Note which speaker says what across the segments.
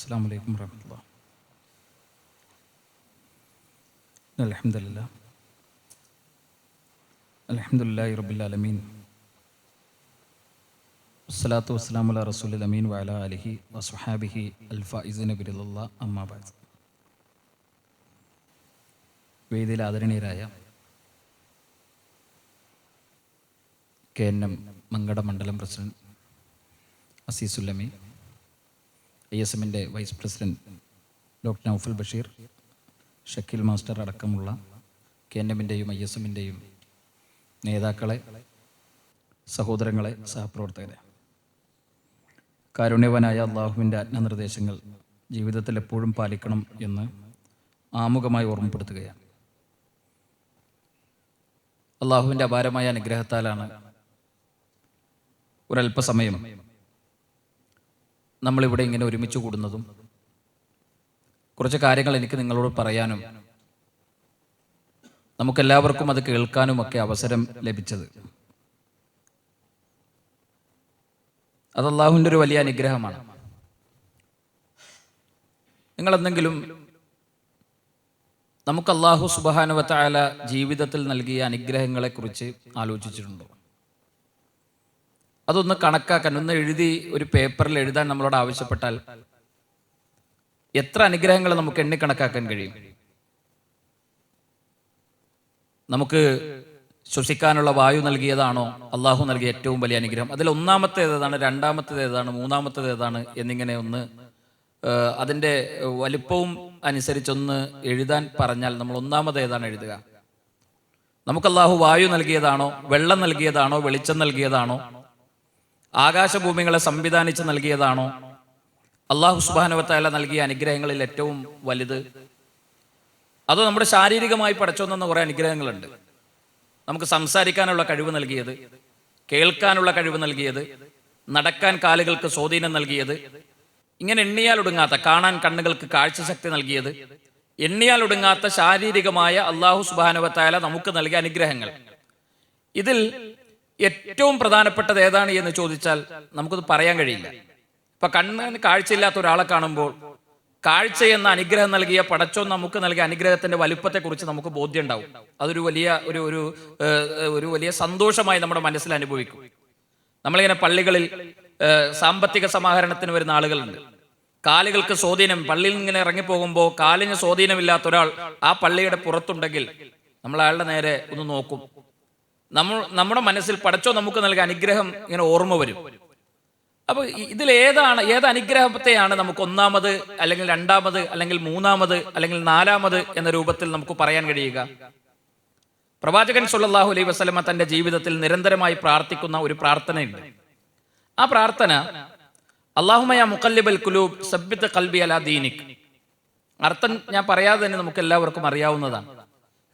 Speaker 1: അസ്സലാമു അലൈക്കും വറഹ്മത്തുള്ളാഹി. അൽഹംദുലില്ലാഹി റബ്ബിൽ ആലമീൻ. വസ്സലാത്തു വസ്സലാമു അലാ റസൂലിൽ അമീൻ വഅലാ ആലിഹി വസ്വഹാബിഹി അൽഫായിസിന ബിറളില്ലാഹ് അമ്മാ ബഅദ്. വേദിയിൽ ആദരണീയരായ KNM മങ്കട മണ്ഡലം പ്രസിഡന്റ് അസീസുല്ലമി, ISMൻ്റെ vice president doctor Naufal Basheer, Shakeel master അടക്കമുള്ള KNMൻ്റെയും ISMൻ്റെയും നേതാക്കളെ, സഹോദരങ്ങളെ, സഹപ്രവർത്തകരെ, കാരുണ്യവാനായ അള്ളാഹുവിൻ്റെ ആജ്ഞാനിർദ്ദേശങ്ങൾ ജീവിതത്തിൽ എപ്പോഴും പാലിക്കണം എന്ന് ആമുഖമായി ഓർമ്മപ്പെടുത്തുകയാണ്. അള്ളാഹുവിൻ്റെ അപാരമായ അനുഗ്രഹത്താലാണ് ഒരല്പസമയം നമ്മളിവിടെ ഇങ്ങനെ ഒരുമിച്ച് കൂടുന്നതും കുറച്ച് കാര്യങ്ങൾ എനിക്ക് നിങ്ങളോട് പറയാനും നമുക്കെല്ലാവർക്കും അത് കേൾക്കാനുമൊക്കെ അവസരം ലഭിച്ചത്. അത് അള്ളാഹുവിൻ്റെ ഒരു വലിയ അനുഗ്രഹമാണ്. നിങ്ങളെന്തെങ്കിലും നമുക്ക് അള്ളാഹു സുബ്ഹാനഹു വ തആല ജീവിതത്തിൽ നൽകിയ അനുഗ്രഹങ്ങളെക്കുറിച്ച് ആലോചിച്ചിട്ടുണ്ടോ? അതൊന്ന് കണക്കാക്കാൻ, ഒന്ന് എഴുതി ഒരു പേപ്പറിൽ എഴുതാൻ നമ്മളോട് ആവശ്യപ്പെട്ടാൽ എത്ര അനുഗ്രഹങ്ങൾ നമുക്ക് എണ്ണിക്കണക്കാക്കാൻ കഴിയും? നമുക്ക് ശ്വസിക്കാനുള്ള വായു നൽകിയതാണോ അള്ളാഹു നൽകിയ ഏറ്റവും വലിയ അനുഗ്രഹം? അതിൽ ഒന്നാമത്തേതാണ്, രണ്ടാമത്തേതാണ്, മൂന്നാമത്തേതാണ് എന്നിങ്ങനെ ഒന്ന് അതിൻ്റെ വലിപ്പവും അനുസരിച്ചൊന്ന് എഴുതാൻ പറഞ്ഞാൽ നമ്മൾ ഒന്നാമതേതാണ് എഴുതുക? നമുക്ക് അള്ളാഹു വായു നൽകിയതാണോ, വെള്ളം നൽകിയതാണോ, വെളിച്ചം നൽകിയതാണോ, ആകാശഭൂമികളെ സംവിധാനിച്ച് നൽകിയതാണോ അള്ളാഹു സുബ്ഹാനഹു വ തആല നൽകിയ അനുഗ്രഹങ്ങളിൽ ഏറ്റവും വലുത്? അതോ നമ്മുടെ ശാരീരികമായി പടച്ചോന്ന കുറേ അനുഗ്രഹങ്ങളുണ്ട്. നമുക്ക് സംസാരിക്കാനുള്ള കഴിവ് നൽകിയത്, കേൾക്കാനുള്ള കഴിവ് നൽകിയത്, നടക്കാൻ കാലുകൾക്ക് സ്വാധീനം നൽകിയത്, ഇങ്ങനെ എണ്ണിയാൽ ഒടുങ്ങാത്ത, കാണാൻ കണ്ണുകൾക്ക് കാഴ്ചശക്തി നൽകിയത്, എണ്ണിയാൽ ഒടുങ്ങാത്ത ശാരീരികമായ അള്ളാഹു സുബ്ഹാനഹു വ തആല നമുക്ക് നൽകിയ അനുഗ്രഹങ്ങൾ. ഇതിൽ ഏറ്റവും പ്രധാനപ്പെട്ടത് ഏതാണ് എന്ന് ചോദിച്ചാൽ നമുക്കത് പറയാൻ കഴിയില്ല. ഇപ്പൊ കണ്ണിന് കാഴ്ചയില്ലാത്ത ഒരാളെ കാണുമ്പോൾ കാഴ്ച എന്ന അനുഗ്രഹം നൽകിയ പടച്ചോൻ നമുക്ക് നൽകിയ അനുഗ്രഹത്തിന്റെ വലുപ്പത്തെക്കുറിച്ച് നമുക്ക് ബോധ്യം ഉണ്ടാവും. അതൊരു വലിയ ഒരു വലിയ സന്തോഷമായി നമ്മുടെ മനസ്സിൽ അനുഭവിക്കും. നമ്മളിങ്ങനെ പള്ളികളിൽ സാമ്പത്തിക സമാഹരണത്തിന് വരുന്ന ആളുകളുണ്ട്. കാലുകൾക്ക് സ്വാധീനം, പള്ളിയിൽ നിന്ന് ഇങ്ങനെ ഇറങ്ങിപ്പോകുമ്പോൾ കാലിന് സ്വാധീനമില്ലാത്ത ഒരാൾ ആ പള്ളിയുടെ പുറത്തുണ്ടെങ്കിൽ നമ്മൾ അയാളുടെ നേരെ ഒന്ന് നോക്കും. നമ്മുടെ മനസ്സിൽ പടച്ചോൻ നമുക്ക് നൽകിയ അനുഗ്രഹം ഇങ്ങനെ ഓർമ്മ വരും. അപ്പൊ ഇതിൽ ഏത് അനുഗ്രഹത്തെയാണ് നമുക്ക് ഒന്നാമത് അല്ലെങ്കിൽ രണ്ടാമത് അല്ലെങ്കിൽ മൂന്നാമത് അല്ലെങ്കിൽ നാലാമത് എന്ന രൂപത്തിൽ നമുക്ക് പറയാൻ കഴിയുക? പ്രവാചകൻ സ്വല്ലല്ലാഹു അലൈഹി വസല്ലമ തന്റെ ജീവിതത്തിൽ നിരന്തരമായി പ്രാർത്ഥിക്കുന്ന ഒരു പ്രാർത്ഥനയുണ്ട്. ആ പ്രാർത്ഥന അല്ലാഹുമ്മ യാ മുഖല്ലിബൽ ഖുലൂബ് സബ്ബിത് ഖൽബി അലാ ദീനിക്. അർത്ഥം ഞാൻ പറയാതെ തന്നെ നമുക്ക് എല്ലാവർക്കും അറിയാവുന്നതാണ്.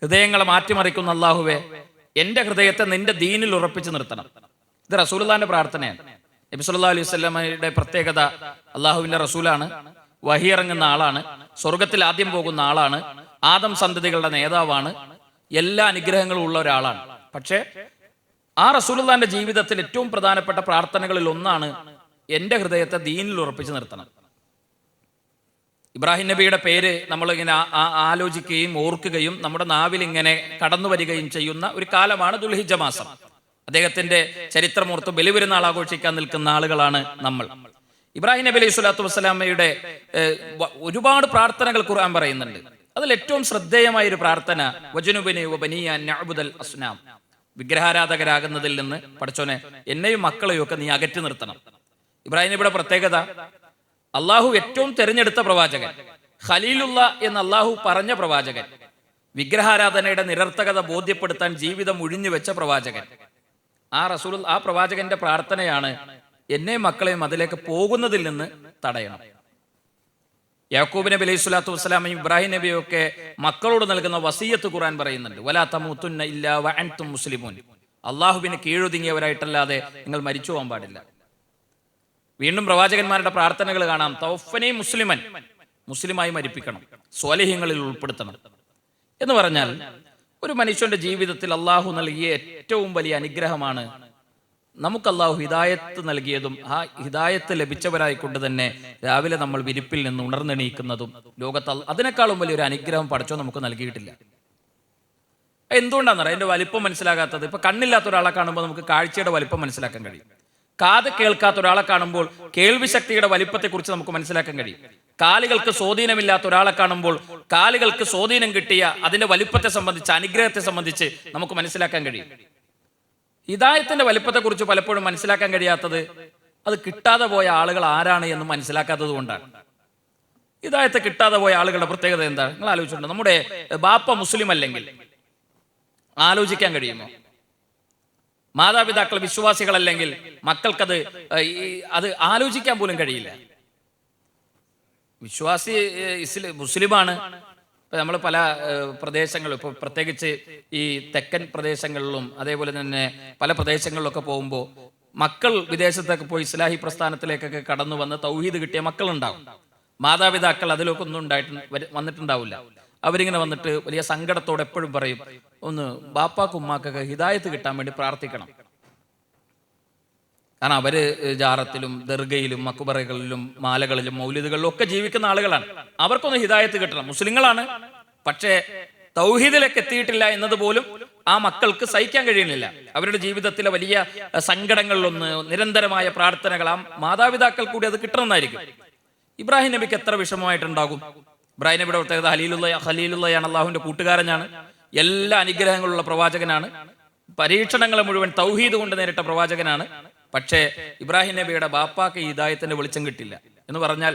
Speaker 1: ഹൃദയങ്ങളെ മാറ്റിമറിക്കുന്ന അല്ലാഹുവേ, എന്റെ ഹൃദയത്തെ നിന്റെ ദീനിൽ ഉറപ്പിച്ചു നിർത്തണം. ഇത് റസൂലുള്ളാഹിന്റെ പ്രാർത്ഥനയാണ്. നബി സല്ലല്ലാഹു അലൈഹി വസല്ലമയുടെ പ്രത്യേകത, അള്ളാഹുവിന്റെ റസൂലാണ്, വഹി ഇറങ്ങുന്ന ആളാണ്, സ്വർഗത്തിൽ ആദ്യം പോകുന്ന ആളാണ്, ആദം സന്തതികളുടെ നേതാവാണ്, എല്ലാ അനുഗ്രഹങ്ങളും ഉള്ള ഒരാളാണ്. പക്ഷേ ആ റസൂലുള്ളാഹിന്റെ ജീവിതത്തിൽ ഏറ്റവും പ്രധാനപ്പെട്ട പ്രാർത്ഥനകളിൽ ഒന്നാണ് എന്റെ ഹൃദയത്തെ ദീനിൽ ഉറപ്പിച്ചു നിർത്തണം. ഇബ്രാഹിം നബിയുടെ പേര് നമ്മളിങ്ങനെ ആലോചിക്കുകയും ഓർക്കുകയും നമ്മുടെ നാവിൽ ഇങ്ങനെ കടന്നു വരികയും ചെയ്യുന്ന ഒരു കാലമാണ് ദുൽഹിജ്ജ മാസം. അദ്ദേഹത്തിന്റെ ചരിത്രമോർത്ത് ബലിപെരുന്നാൾ ആഘോഷിക്കാൻ നിൽക്കുന്ന ആളുകളാണ് നമ്മൾ. ഇബ്രാഹിം നബി അലൈഹി സ്വലാത്തു വസ്സലാമയുടെ ഒരുപാട് പ്രാർത്ഥനകൾ ഖുർആൻ പറയുന്നുണ്ട്. അതിൽ ഏറ്റവും ശ്രദ്ധേയമായ ഒരു പ്രാർത്ഥന വജനുബനി വബനിയ നഅ്ബുദൽ അസ്നാം. വിഗ്രഹാരാധകരാകുന്നതിൽ നിന്ന് പടച്ചോനെ എന്നെയും മക്കളെയും ഒക്കെ നീ അകറ്റി നിർത്തണം. ഇബ്രാഹിം നബിയുടെ പ്രത്യേകത, അള്ളാഹു ഏറ്റവും തെരഞ്ഞെടുത്ത പ്രവാചകൻ, ഖലീലുള്ള എന്ന് അള്ളാഹു പറഞ്ഞ പ്രവാചകൻ, വിഗ്രഹാരാധനയുടെ നിരർത്ഥകത ബോധ്യപ്പെടുത്താൻ ജീവിതം ഒഴിഞ്ഞു വെച്ച പ്രവാചകൻ. ആ പ്രവാചകന്റെ പ്രാർത്ഥനയാണ് എന്നെയും മക്കളെയും അതിലേക്ക് പോകുന്നതിൽ നിന്ന് തടയണം. യാക്കൂബ് നബി അലൈഹി സ്വലാത്തു വസ്സലാമയും ഇബ്രാഹിം നബിയും ഒക്കെ മക്കളോട് നൽകുന്ന വസിയ്യത്ത് ഖുർആൻ പറയുന്നുണ്ട്. വലാ തമൂതുന്ന ഇല്ലാ വഅൻതും മുസ്ലിമൂൻ. അള്ളാഹുവിന് കീഴൊതുങ്ങിയവരായിട്ടല്ലാതെ നിങ്ങൾ മരിച്ചു പോകാൻ പാടില്ല. വീണ്ടും പ്രവാചകന്മാരുടെ പ്രാർത്ഥനകൾ കാണാം. തൗഫനി മുസ്ലിമൻ, മുസ്ലിമായി മരിപ്പിക്കണം, സ്വാലിഹ്യങ്ങളിൽ ഉൾപ്പെടുത്തണം എന്ന് പറഞ്ഞാൽ ഒരു മനുഷ്യന്റെ ജീവിതത്തിൽ അള്ളാഹു നൽകിയ ഏറ്റവും വലിയ അനുഗ്രഹമാണ് നമുക്ക് അള്ളാഹു ഹിദായത്ത് നൽകിയതും ആ ഹിദായത്ത് ലഭിച്ചവരായിക്കൊണ്ട് തന്നെ രാവിലെ നമ്മൾ വിരിപ്പിൽ നിന്ന് ഉണർന്നെണീക്കുന്നതും ലോകത്ത് അതിനേക്കാളും വലിയൊരു അനുഗ്രഹം പടച്ചോ നമുക്ക് നൽകിയിട്ടില്ല. എന്തുകൊണ്ടാണെന്നറിയാം അതിന്റെ വലിപ്പം മനസ്സിലാകാത്തത്. ഇപ്പൊ കണ്ണില്ലാത്ത ഒരാളെ കാണുമ്പോൾ നമുക്ക് കാഴ്ചയുടെ വലിപ്പം മനസ്സിലാക്കാൻ കഴിയും. കാത് കേൾക്കാത്ത ഒരാളെ കാണുമ്പോൾ കേൾവി ശക്തിയുടെ വലിപ്പത്തെക്കുറിച്ച് നമുക്ക് മനസ്സിലാക്കാൻ കഴിയും. കാലുകൾക്ക് സ്വാധീനമില്ലാത്ത ഒരാളെ കാണുമ്പോൾ കാലുകൾക്ക് സ്വാധീനം കിട്ടിയ അതിന്റെ വലിപ്പത്തെ സംബന്ധിച്ച്, അനുഗ്രഹത്തെ സംബന്ധിച്ച് നമുക്ക് മനസ്സിലാക്കാൻ കഴിയും. ഹിദായത്തിന്റെ വലിപ്പത്തെക്കുറിച്ച് പലപ്പോഴും മനസ്സിലാക്കാൻ കഴിയാത്തത് അത് കിട്ടാതെ പോയ ആളുകൾ ആരാണ് എന്ന് മനസ്സിലാക്കാത്തത് കൊണ്ടാണ്. ഹിദായത്തെ കിട്ടാതെ പോയ ആളുകളുടെ പ്രത്യേകത എന്താണ് നിങ്ങൾ ആലോചിച്ചിട്ടുണ്ട്? നമ്മുടെ ബാപ്പ മുസ്ലിം അല്ലെങ്കിൽ ആലോചിക്കാൻ കഴിയുമോ? മാതാപിതാക്കൾ വിശ്വാസികളല്ലെങ്കിൽ മക്കൾക്കത് അത് ആലോചിക്കാൻ പോലും കഴിയില്ല. വിശ്വാസി മുസ്ലിമാണ്. നമ്മൾ പല പ്രദേശങ്ങളും, ഇപ്പോൾ പ്രത്യേകിച്ച് ഈ തെക്കൻ പ്രദേശങ്ങളിലും അതേപോലെ തന്നെ പല പ്രദേശങ്ങളിലൊക്കെ പോകുമ്പോൾ മക്കൾ വിദേശത്തൊക്കെ പോയി ഇസ്ലാഹി പ്രസ്ഥാനത്തിലേക്കൊക്കെ കടന്നു വന്ന് തൗഹീദ് കിട്ടിയ മക്കളുണ്ടാവും. മാതാപിതാക്കൾ അതിലൊക്കെ ഒന്നും വന്നിട്ടുണ്ടാവില്ല. അവരിങ്ങനെ വന്നിട്ട് വലിയ സങ്കടത്തോടെ എപ്പോഴും പറയും, ഒന്ന് ബാപ്പാക്കും ഉമ്മാക്കൊക്കെ ഹിദായത്ത് കിട്ടാൻ വേണ്ടി പ്രാർത്ഥിക്കണം. കാരണം അവര് ജാറത്തിലും ദർഗയിലും മക്കുബറകളിലും മാലകളിലും മൗലിദുകളിലും ഒക്കെ ജീവിക്കുന്ന ആളുകളാണ്. അവർക്കൊന്ന് ഹിദായത്ത് കിട്ടണം. മുസ്ലിങ്ങളാണ്, പക്ഷേ തൗഹീദിലേക്ക് എത്തിയിട്ടില്ല എന്നതുപോലും ആ മക്കൾക്ക് സഹിക്കാൻ കഴിയുന്നില്ല. അവരുടെ ജീവിതത്തിലെ വലിയ സങ്കടങ്ങളിലൊന്ന് നിരന്തരമായ പ്രാർത്ഥനകൾ ആ മാതാപിതാക്കൾ കൂടി അത് കിട്ടണമെന്നായിരിക്കും. ഇബ്രാഹിം നബിക്ക് എത്ര വിഷമമായിട്ടുണ്ടാകും? ഇബ്രാഹിം നബിയുടെ പ്രത്യേകത ഖലീലുള്ളയാണ്, അള്ളാഹുവിന്റെ കൂട്ടുകാരനാണ്, എല്ലാ അനുഗ്രഹങ്ങളുള്ള പ്രവാചകനാണ്, പരീക്ഷണങ്ങളെ മുഴുവൻ തൗഹീദ് കൊണ്ട് നേരിട്ട പ്രവാചകനാണ്. പക്ഷേ ഇബ്രാഹിം നബിയുടെ ബാപ്പാക്ക് ഹിദായത്തിന്റെ വെളിച്ചം കിട്ടില്ല എന്ന് പറഞ്ഞാൽ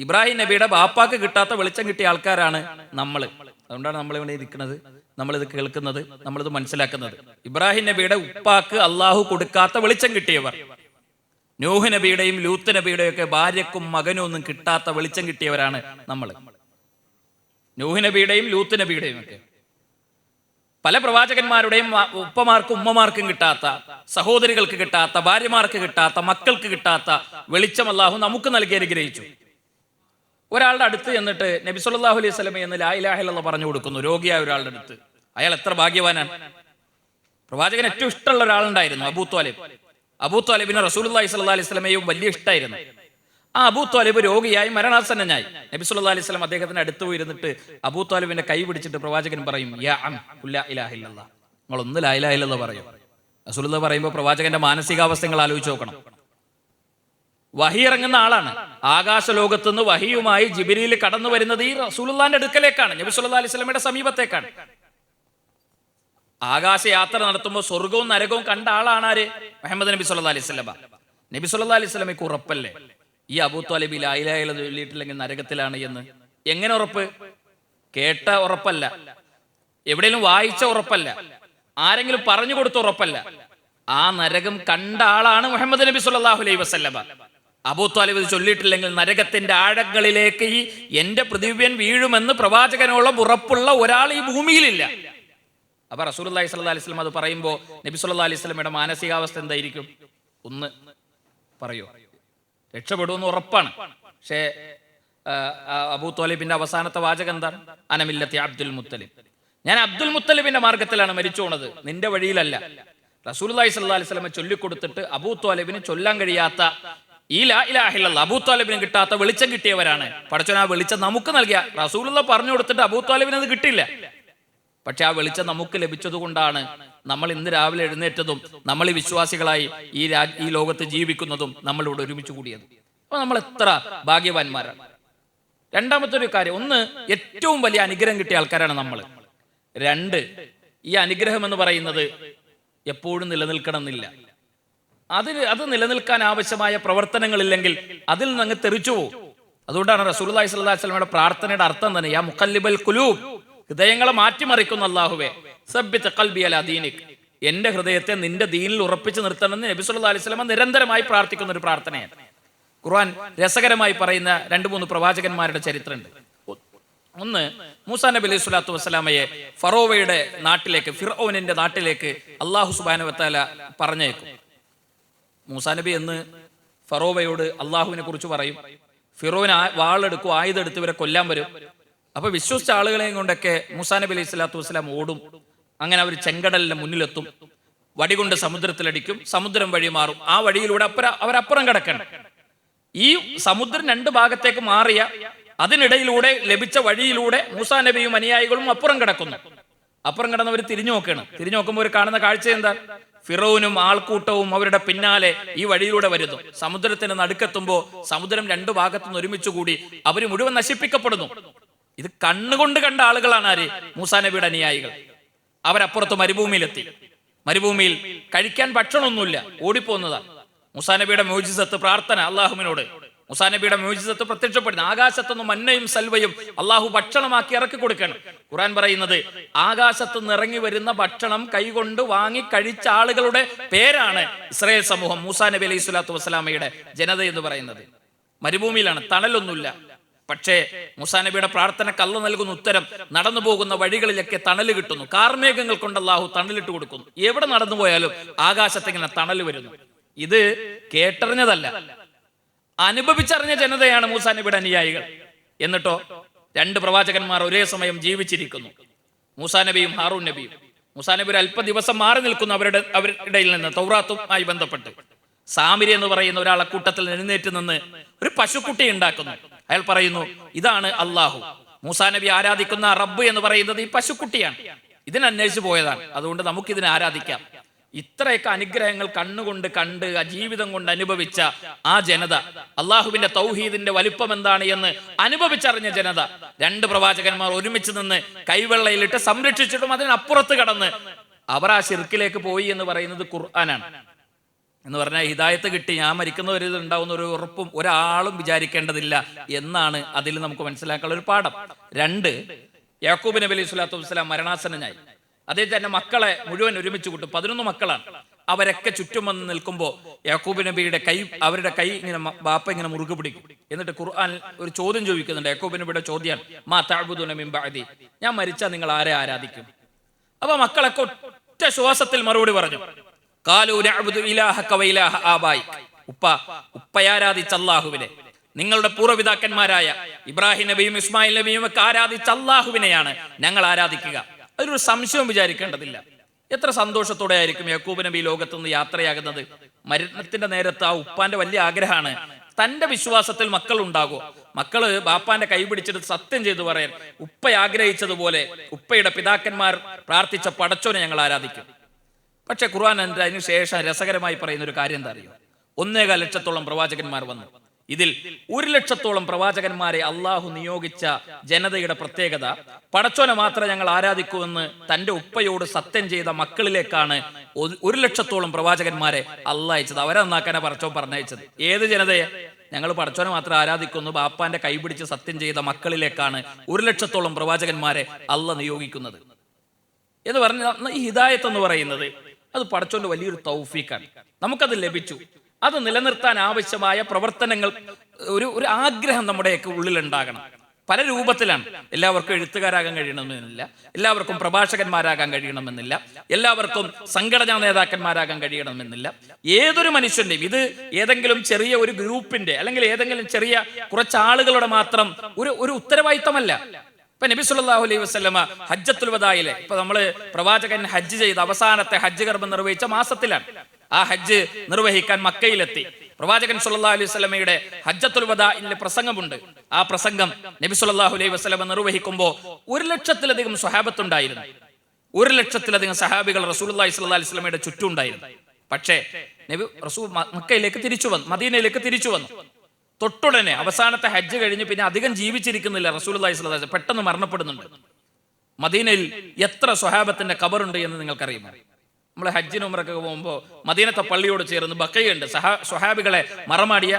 Speaker 1: ഇബ്രാഹിം നബിയുടെ ബാപ്പാക്ക് കിട്ടാത്ത വെളിച്ചം കിട്ടിയ ആൾക്കാരാണ് നമ്മൾ. അതുകൊണ്ടാണ് നമ്മൾ ഇവിടെ ഇരിക്കുന്നത്, നമ്മളിത് കേൾക്കുന്നത്, നമ്മളിത് മനസ്സിലാക്കുന്നത്. ഇബ്രാഹിം നബിയുടെ ഉപ്പാക്ക് അള്ളാഹു കൊടുക്കാത്ത വെളിച്ചം കിട്ടിയവർ, നൂഹ് നബിയുടെയും ലൂത്ത് നബിയുടെയും ഒക്കെ ഭാര്യക്കും മകനും ഒന്നും കിട്ടാത്ത വെളിച്ചം കിട്ടിയവരാണ് നമ്മൾ. നൂഹ് നബിയുടെയും ലൂത്ത് നബിയുടെയും ഒക്കെ പല പ്രവാചകന്മാരുടെയും ഉപ്പമാർക്കും ഉമ്മമാർക്കും കിട്ടാത്ത, സഹോദരികൾക്ക് കിട്ടാത്ത, ഭാര്യമാർക്ക് കിട്ടാത്ത, മക്കൾക്ക് കിട്ടാത്ത വെളിച്ചം അല്ലാഹു നമുക്ക് നൽകി അനുഗ്രഹിച്ചു. ഒരാളുടെ അടുത്ത് എന്നിട്ട് നബി സല്ലല്ലാഹു അലൈഹി വസല്ലം എന്ന് ലാ ഇലാഹ ഇല്ലല്ലാഹ് പറഞ്ഞു കൊടുക്കുന്നു രോഗിയായ ഒരാളുടെ അടുത്ത്. അയാൾ എത്ര ഭാഗ്യവാനാണ്! പ്രവാചകൻ ഏറ്റവും ഇഷ്ടമുള്ള ഒരാളുണ്ടായിരുന്നു, അബൂ ത്വാലിബ്. അബൂ ത്വാലിബിന് റസൂലുള്ളാഹി സ്വല്ലല്ലാഹു അലൈഹി വസല്ലമയും വലിയ ഇഷ്ടമായിരുന്നു. ആ അബൂ ത്വാലിബ് രോഗിയായി മരണാസന്നനായി. നബി സല്ലല്ലാഹു അലൈഹി വസല്ലം അദ്ദേഹത്തിന് അടുത്ത് പോയിരുന്നിട്ട് അബൂ ത്വാലിബിന്റെ കൈ പിടിച്ചിട്ട് പ്രവാചകൻ പറയും, യാ അം ലാ ഇലാഹ ഇല്ലല്ലാഹ്, നിങ്ങൾ ഒന്ന് ലാ ഇലാഹ ഇല്ലല്ലാഹ് പറയും. റസൂലുള്ളാഹി പറയുമ്പോൾ പ്രവാചകന്റെ മാനസികാവസ്ഥകൾ ആലോചിച്ച് നോക്കണം. വഹി ഇറങ്ങുന്ന ആളാണ്. ആകാശ ലോകത്തുനിന്ന് വഹിയുമായി ജിബ്രീൽ കടന്നു വരുന്നത് ഈ റസൂലുള്ളാഹിന്റെ അടുക്കലേക്കാണ്, നബി സല്ലല്ലാഹു അലൈഹി വസല്ലമയുടെ സമീപത്തേക്കാണ്. ആകാശയാത്ര നടത്തുമ്പോൾ സ്വർഗവും നരകവും കണ്ട ആളാണ് ആര്? മുഹമ്മദ് നബി സല്ലല്ലാഹു അലൈഹി വസല്ലം. നബി സല്ലല്ലാഹു അലൈഹി വസല്ലമയ്ക്ക് ഉറപ്പല്ലേ ഈ അബൂ ത്വാലിബ് ലാ ഇലാഹ ഇല്ലല്ലാഹ് ചൊല്ലിയിട്ടില്ലെങ്കിൽ നരകത്തിലാണ് എന്ന്? എങ്ങനെ ഉറപ്പ്? കേട്ട ഉറപ്പല്ല, എവിടെയെങ്കിലും വായിച്ച ഉറപ്പല്ല, ആരെങ്കിലും പറഞ്ഞു കൊടുത്ത ഉറപ്പല്ല. ആ നരകം കണ്ട ആളാണ് മുഹമ്മദ് നബി സല്ലല്ലാഹു അലൈഹി വസല്ലം. അബൂ ത്വാലിബ് ഇത് ചൊല്ലിയിട്ടില്ലെങ്കിൽ നരകത്തിന്റെ ആഴങ്ങളിലേക്ക് ഈ എന്റെ പ്രതിവ്യൻ വീഴുമെന്ന് പ്രവാചകനോളം ഉറപ്പുള്ള ഒരാൾ ഈ ഭൂമിയിലില്ല. അപ്പൊ റസൂലുള്ളാഹി സ്വല്ലല്ലാഹു അലൈഹി വസല്ലം അത് പറയുമ്പോൾ നബി സല്ലല്ലാഹു അലൈഹി വസല്ലമയുടെ മാനസികാവസ്ഥ എന്തായിരിക്കും? ഒന്ന് പറയോ? രക്ഷപ്പെടുമെന്ന് ഉറപ്പാണ്. പക്ഷേ അബൂ ത്വാലിബിന്റെ അവസാനത്തെ വാചകം എന്താണ്? അനമില്ലത്തി അബ്ദുൽ മുത്തലിബ്, ഞാൻ അബ്ദുൽ മുത്തലിബിന്റെ മാർഗത്തിലാണ് മരിച്ചു പോണത്, നിന്റെ വഴിയിലല്ല. റസൂലുള്ളാഹി സ്വല്ലല്ലാഹു അലൈഹി വസല്ലം ചൊല്ലിക്കൊടുത്തിട്ട് അബൂ ത്വാലിബിന് ചൊല്ലാൻ കഴിയാത്ത ഈ ലാ ഇലാഹ ഇല്ലല്ലാഹ് അബൂ ത്വാലിബിന് കിട്ടാത്ത വെളിച്ചം കിട്ടിയവരാണ്. പടച്ചോൻ ആ വെളിച്ചം നമുക്ക് നൽകിയ റസൂലുള്ളാഹി പറഞ്ഞു കൊടുത്തിട്ട് അബൂ ത്വാലിബിന് അത് കിട്ടില്ല. പക്ഷെ ആ വെളിച്ചം നമുക്ക് ലഭിച്ചത് കൊണ്ടാണ് നമ്മൾ ഇന്ന് രാവിലെ എഴുന്നേറ്റതും നമ്മൾ ഈ വിശ്വാസികളായി ഈ ലോകത്ത് ജീവിക്കുന്നതും നമ്മളിവിടെ ഒരുമിച്ച് കൂടിയത്. അപ്പൊ നമ്മൾ എത്ര ഭാഗ്യവാന്മാരാണ്. രണ്ടാമത്തെ ഒരു കാര്യം, ഒന്ന്, ഏറ്റവും വലിയ അനുഗ്രഹം കിട്ടിയ ആൾക്കാരാണ് നമ്മൾ. രണ്ട്, ഈ അനുഗ്രഹം എന്ന് പറയുന്നത് എപ്പോഴും നിലനിൽക്കണം എന്നില്ല. അത് നിലനിൽക്കാൻ ആവശ്യമായ പ്രവർത്തനങ്ങളില്ലെങ്കിൽ അതിൽ നിന്ന് അങ്ങ് തെറിച്ചു പോകും. അതുകൊണ്ടാണ് റസൂലുള്ളാഹി സ്വല്ലല്ലാഹു അലൈഹി വസല്ലമയുടെ പ്രാർത്ഥനയുടെ അർത്ഥം തന്നെ യാ മുഖല്ലിബൽ ഖുലൂബ്, ഹൃദയങ്ങളെ മാറ്റിമറിക്കുന്ന അല്ലാഹുവേ, സബ്ബിത് ഖൽബി അലാ ദീനിക്, എന്റെ ഹൃദയത്തെ നിന്റെ ദീനിൽ ഉറപ്പിച്ചു നിർത്തണമെന്ന് നബി സല്ലല്ലാഹു അലൈഹി വസല്ലം നിരന്തരമായി പ്രാർത്ഥിക്കുന്ന ഒരു പ്രാർത്ഥനയാണ്. ഖുർആൻ രസകരമായി പറയുന്ന 2-3 പ്രവാചകന്മാരുടെ ചരിത്രമുണ്ട്. ഒന്ന്, മൂസാ നബി അലൈഹി സ്വലാത്തു വസ്സലാമയെ ഫറോവയുടെ നാട്ടിലേക്ക്, ഫിർഔനിന്റെ നാട്ടിലേക്ക് അല്ലാഹു സുബ്ഹാനഹു വ തആല പറഞ്ഞേക്കും. മൂസാ നബി എന്ന് ഫറോവയോട് അള്ളാഹുവിനെ കുറിച്ച് പറയും. ഫിറോൻ വാളെടുക്കും, ആയുധെടുത്ത് ഇവരെ കൊല്ലാൻ വരും. അപ്പൊ വിശ്വസിച്ച ആളുകളെയും കൊണ്ടൊക്കെ മൂസാ നബി അലൈഹി സ്വലാത്തു വസ്സലാം ഓടും. അങ്ങനെ അവർ ചെങ്കടലിന്റെ മുന്നിലെത്തും. വടികൊണ്ട് സമുദ്രത്തിലടിക്കും, സമുദ്രം വഴി മാറും. ആ വഴിയിലൂടെ അവരപ്പുറം കിടക്കണം. ഈ സമുദ്രം രണ്ട് ഭാഗത്തേക്ക് മാറിയ അതിനിടയിലൂടെ ലഭിച്ച വഴിയിലൂടെ മൂസാ നബിയും അനുയായികളും അപ്പുറം കിടക്കുന്നു. അപ്പുറം കിടന്നവർ തിരിഞ്ഞു നോക്കുകയാണ്. തിരിഞ്ഞു നോക്കുമ്പോൾ ഒരു കാണുന്ന കാഴ്ച എന്താ? ഫിറോനും ആൾക്കൂട്ടവും അവരുടെ പിന്നാലെ ഈ വഴിയിലൂടെ വരുന്നു. സമുദ്രത്തിന് നടുക്കെത്തുമ്പോൾ സമുദ്രം രണ്ടു ഭാഗത്തുനിന്ന് ഒരുമിച്ച് കൂടി അവര് മുഴുവൻ നശിപ്പിക്കപ്പെടുന്നു. ഇത് കണ്ണുകൊണ്ട് കണ്ട ആളുകളാണ് ആര്? മൂസാ നബിയുടെ അനുയായികൾ. അവരപ്പുറത്ത് മരുഭൂമിയിലെത്തി. മരുഭൂമിയിൽ കഴിക്കാൻ ഭക്ഷണമൊന്നുമില്ല, ഓടിപ്പോകുന്നതാണ്. മൂസാ നബിയുടെ മോജിസത്ത് പ്രാർത്ഥന അള്ളാഹുവിനോട്. മൂസാ നബിയുടെ മോജിസത്ത് പ്രത്യക്ഷപ്പെടുന്ന ആകാശത്തുനിന്ന് മന്നയും സൽവയും അള്ളാഹു ഭക്ഷണമാക്കി ഇറക്കി കൊടുക്കണം. ഖുർആൻ പറയുന്നത് ആകാശത്തുനിന്ന് ഇറങ്ങി വരുന്ന ഭക്ഷണം കൈകൊണ്ട് വാങ്ങി കഴിച്ച ആളുകളുടെ പേരാണ് ഇസ്രായേൽ സമൂഹം, മൂസാ നബി അലൈഹി സ്വലാത്തു വസ്സലാമയുടെ ജനത എന്ന് പറയുന്നത്. മരുഭൂമിയിലാണ്, തണലൊന്നുമില്ല. പക്ഷേ മൂസാ നബിയുടെ പ്രാർത്ഥനയ്ക്ക് അല്ലാഹു നൽകുന്ന ഉത്തരം, നടന്നു പോകുന്ന വഴികളിലൊക്കെ തണല് കിട്ടുന്നു. കാർമേഘങ്ങൾ കൊണ്ട് അല്ലാഹു തണലിട്ട് കൊടുക്കുന്നു. എവിടെ നടന്നു പോയാലും ആകാശത്തിങ്ങനെ തണല് വരുന്നു. ഇത് കേട്ടറിഞ്ഞതല്ല, അനുഭവിച്ചറിഞ്ഞ ജനതയാണ് മൂസാ നബിയുടെ അനുയായികൾ. എന്നിട്ടോ രണ്ട് പ്രവാചകന്മാർ ഒരേ സമയം ജീവിച്ചിരിക്കുന്നു, മൂസാ നബിയും ഹാറൂൻ നബിയും. മൂസാ നബി ഒരു അല്പ ദിവസം മാറി നിൽക്കുന്നു അവരുടെ ഇടയിൽ നിന്ന് തൗറാത്തുമായി ബന്ധപ്പെട്ട്. സാമിരി എന്ന് പറയുന്ന ഒരാളെ കൂട്ടത്തിൽ എഴുന്നേറ്റ് നിന്ന് ഒരു പശുക്കുട്ടി ഉണ്ടാക്കുന്നു. അയാൾ പറയുന്നു, ഇതാണ് അള്ളാഹു. മൂസാ നബി ആരാധിക്കുന്ന റബ്ബ് എന്ന് പറയുന്നത് ഈ പശുക്കുട്ടിയാണ്. ഇതിനന്വേഷിച്ച് പോയതാണ്, അതുകൊണ്ട് നമുക്കിതിനെ ആരാധിക്കാം. ഇത്രയൊക്കെ അനുഗ്രഹങ്ങൾ കണ്ണുകൊണ്ട് കണ്ട് ജീവിതം കൊണ്ട് അനുഭവിച്ച ആ ജനത, അള്ളാഹുവിന്റെ തൗഹീദിന്റെ വലിപ്പം എന്താണ് എന്ന് അനുഭവിച്ചറിഞ്ഞ ജനത, രണ്ട് പ്രവാചകന്മാർ ഒരുമിച്ച് നിന്ന് കൈവെള്ളയിലിട്ട് സംരക്ഷിച്ചിട്ടും അതിനപ്പുറത്ത് കടന്ന് അവർ ആ ശിർക്കിലേക്ക് പോയി എന്ന് പറയുന്നത് ഖുർആനാണ്. എന്ന് പറഞ്ഞാൽ ഹിദായത്ത് കിട്ടി ഞാൻ മരിക്കുന്നവരിൽ ഉണ്ടാവുന്ന ഒരു ഉറപ്പും ഒരാളും വിചാരിക്കേണ്ടതില്ല എന്നാണ് അതിൽ നമുക്ക് മനസ്സിലാക്കാനുള്ള ഒരു പാഠം. രണ്ട്, യാക്കൂബ് നബി അലൈഹി സ്വലാത്തു വസ്സലാം മരണാസന്നനായി. അദ്ദേഹത്തെ തന്നെ മക്കളെ മുഴുവൻ ഒരുമിച്ച് കൂട്ടും. 11 മക്കളാണ്. അവരൊക്കെ ചുറ്റും വന്ന് നിൽക്കുമ്പോൾ യാക്കൂബ് നബിയുടെ അവരുടെ കൈ ഇങ്ങനെ ബാപ്പ ഇങ്ങനെ മുറുകെ പിടിക്കും. എന്നിട്ട് ഖുർആൻ ഒരു ചോദ്യം ചോദിക്കുന്നുണ്ട്. യാക്കൂബ് നബിയുടെ ചോദ്യം, മാ തഅബുദൂന മിൻ ബഅദി, ഞാൻ മരിച്ചാൽ നിങ്ങൾ ആരെ ആരാധിക്കും? അപ്പൊ മക്കളൊക്കെ ഒറ്റ ശ്വാസത്തിൽ മറുപടി പറഞ്ഞു, ഖാലൂ നഅബുദു ഇലാഹക വ ഇലാഹ ആബായിക, ഉപ്പയാരാധിച്ച അല്ലാഹുവിനെ, നിങ്ങളുടെ പൂർവ്വപിതാക്കന്മാരായ ഇബ്രാഹിം നബിയും ഇസ്മായിൽ നബിയും ഒക്കെ ആരാധിച്ച അല്ലാഹുവിനെയാണ് ഞങ്ങൾ ആരാധിക്കുക. അതിലൊരു സംശയവും വിചാരിക്കേണ്ടതില്ല. എത്ര സന്തോഷത്തോടെ ആയിരിക്കും യാക്കൂബ് നബി ലോകത്തുനിന്ന് യാത്രയാകുന്നത്. മരണത്തിന്റെ നേരത്ത് ആ ഉപ്പാന്റെ വലിയ ആഗ്രഹമാണ് തന്റെ വിശ്വാസത്തിൽ മക്കൾ ഉണ്ടാകും. മക്കള് ബാപ്പാന്റെ കൈ പിടിച്ചിട്ട് സത്യം ചെയ്തു പറയാൻ, ഉപ്പ ആഗ്രഹിച്ചതുപോലെ ഉപ്പയുടെ പിതാക്കന്മാർ പ്രാർത്ഥിച്ച പടച്ചോനെ ഞങ്ങൾ ആരാധിക്കും. പക്ഷെ ഖുർആൻ അതിന് ശേഷം രസകരമായി പറയുന്ന ഒരു കാര്യം എന്താ അറിയോ? 1.25 ലക്ഷത്തോളം പ്രവാചകന്മാർ വന്നു. ഇതിൽ 1 ലക്ഷത്തോളം പ്രവാചകന്മാരെ അള്ളാഹു നിയോഗിച്ച ജനതയുടെ പ്രത്യേകത, പടച്ചോനെ മാത്രമേ ഞങ്ങൾ ആരാധിക്കൂവെന്ന് തന്റെ ഉപ്പയോട് സത്യം ചെയ്ത മക്കളിലേക്കാണ് 1 ലക്ഷത്തോളം പ്രവാചകന്മാരെ അള്ളാഹ് അയച്ചത്. അവരെ നന്നാക്കാനാ പടച്ചോൻ പറഞ്ഞയച്ചത്. ഏത് ജനതയെ? ഞങ്ങൾ പടച്ചോനെ മാത്രം ആരാധിക്കുന്നു ബാപ്പാന്റെ കൈപിടിച്ച് സത്യം ചെയ്ത മക്കളിലേക്കാണ് 1 ലക്ഷത്തോളം പ്രവാചകന്മാരെ അള്ളാഹ് നിയോഗിക്കുന്നത് എന്ന് പറഞ്ഞ ഈ ഹിദായത്ത് എന്ന് പറയുന്നത് അത് പടച്ചോന്റെ വലിയൊരു തൗഫീഖാണ്. നമുക്കത് ലഭിച്ചു. അത് നിലനിർത്താൻ ആവശ്യമായ പ്രവർത്തനങ്ങൾ, ഒരു ആഗ്രഹം നമ്മുടെയൊക്കെ ഉള്ളിലുണ്ടാകണം. പല രൂപത്തിലാണ്. എല്ലാവർക്കും എഴുത്തുകാരാകാൻ കഴിയണമെന്നില്ല, എല്ലാവർക്കും പ്രഭാഷകന്മാരാകാൻ കഴിയണമെന്നില്ല, എല്ലാവർക്കും സംഘടനാ നേതാക്കന്മാരാകാൻ കഴിയണമെന്നില്ല. ഏതൊരു മനുഷ്യന്റെയും ഇത് ഏതെങ്കിലും ചെറിയ ഒരു ഗ്രൂപ്പിന്റെ അല്ലെങ്കിൽ ഏതെങ്കിലും ചെറിയ കുറച്ച് ആളുകളുടെ മാത്രം ഒരു ഉത്തരവാദിത്തമല്ല. ഇപ്പൊ നബി സല്ലല്ലാഹു അലൈഹി വസല്ലമ ഹജ്ജത്തുൽ വദായിലെ, ഇപ്പൊ നമ്മള് പ്രവാചകൻ ഹജ്ജ് ചെയ്ത് അവസാനത്തെ ഹജ്ജ് കർമ്മം നിർവഹിച്ച മാസത്തിലാണ്. ആ ഹജ്ജ് നിർവഹിക്കാൻ മക്കയിലെത്തി. പ്രവാചകൻ സല്ലല്ലാഹു അലൈഹി വസല്ലമയുടെ ഹജ്ജത്തുൽ വദാഇലെ പ്രസംഗമുണ്ട്. ആ പ്രസംഗം നബി സല്ലല്ലാഹു അലൈഹി വസല്ലമ നിർവഹിക്കുമ്പോൾ 1 ലക്ഷത്തിലധികം സ്വഹാബത്തുണ്ടായിരുന്നു. 1 ലക്ഷത്തിലധികം സഹാബികൾ റസൂലുള്ളാഹി സ്വല്ലല്ലാഹു അലൈഹി വസല്ലമയുടെ ചുറ്റും ഉണ്ടായിരുന്നു. പക്ഷേ നബി റസൂൽ മക്കയിലേക്ക് തിരിച്ചു വന്നു, മദീനയിലേക്ക് തിരിച്ചു വന്നു. തൊട്ടുടനെ അവസാനത്തെ ഹജ്ജ് കഴിഞ്ഞ് പിന്നെ അധികം ജീവിച്ചിരിക്കുന്നില്ല റസൂലുള്ളാഹി സ്വല്ലല്ലാഹു അലൈഹി വസല്ലം, പെട്ടെന്ന് മരണപ്പെടുന്നുണ്ട്. മദീനയിൽ എത്ര സ്വഹാബത്തിന്റെ ഖബറുണ്ട് എന്ന് നിങ്ങൾക്കറിയുമോ? നമ്മൾ ഹജ്ജിന് ഉംറയ്ക്ക് പോകുമ്പോൾ മദീനത്തെ പള്ളിയോട് ചേർന്ന് ബക്കയുണ്ട്. സ്വഹാബികളെ മറമാടിയ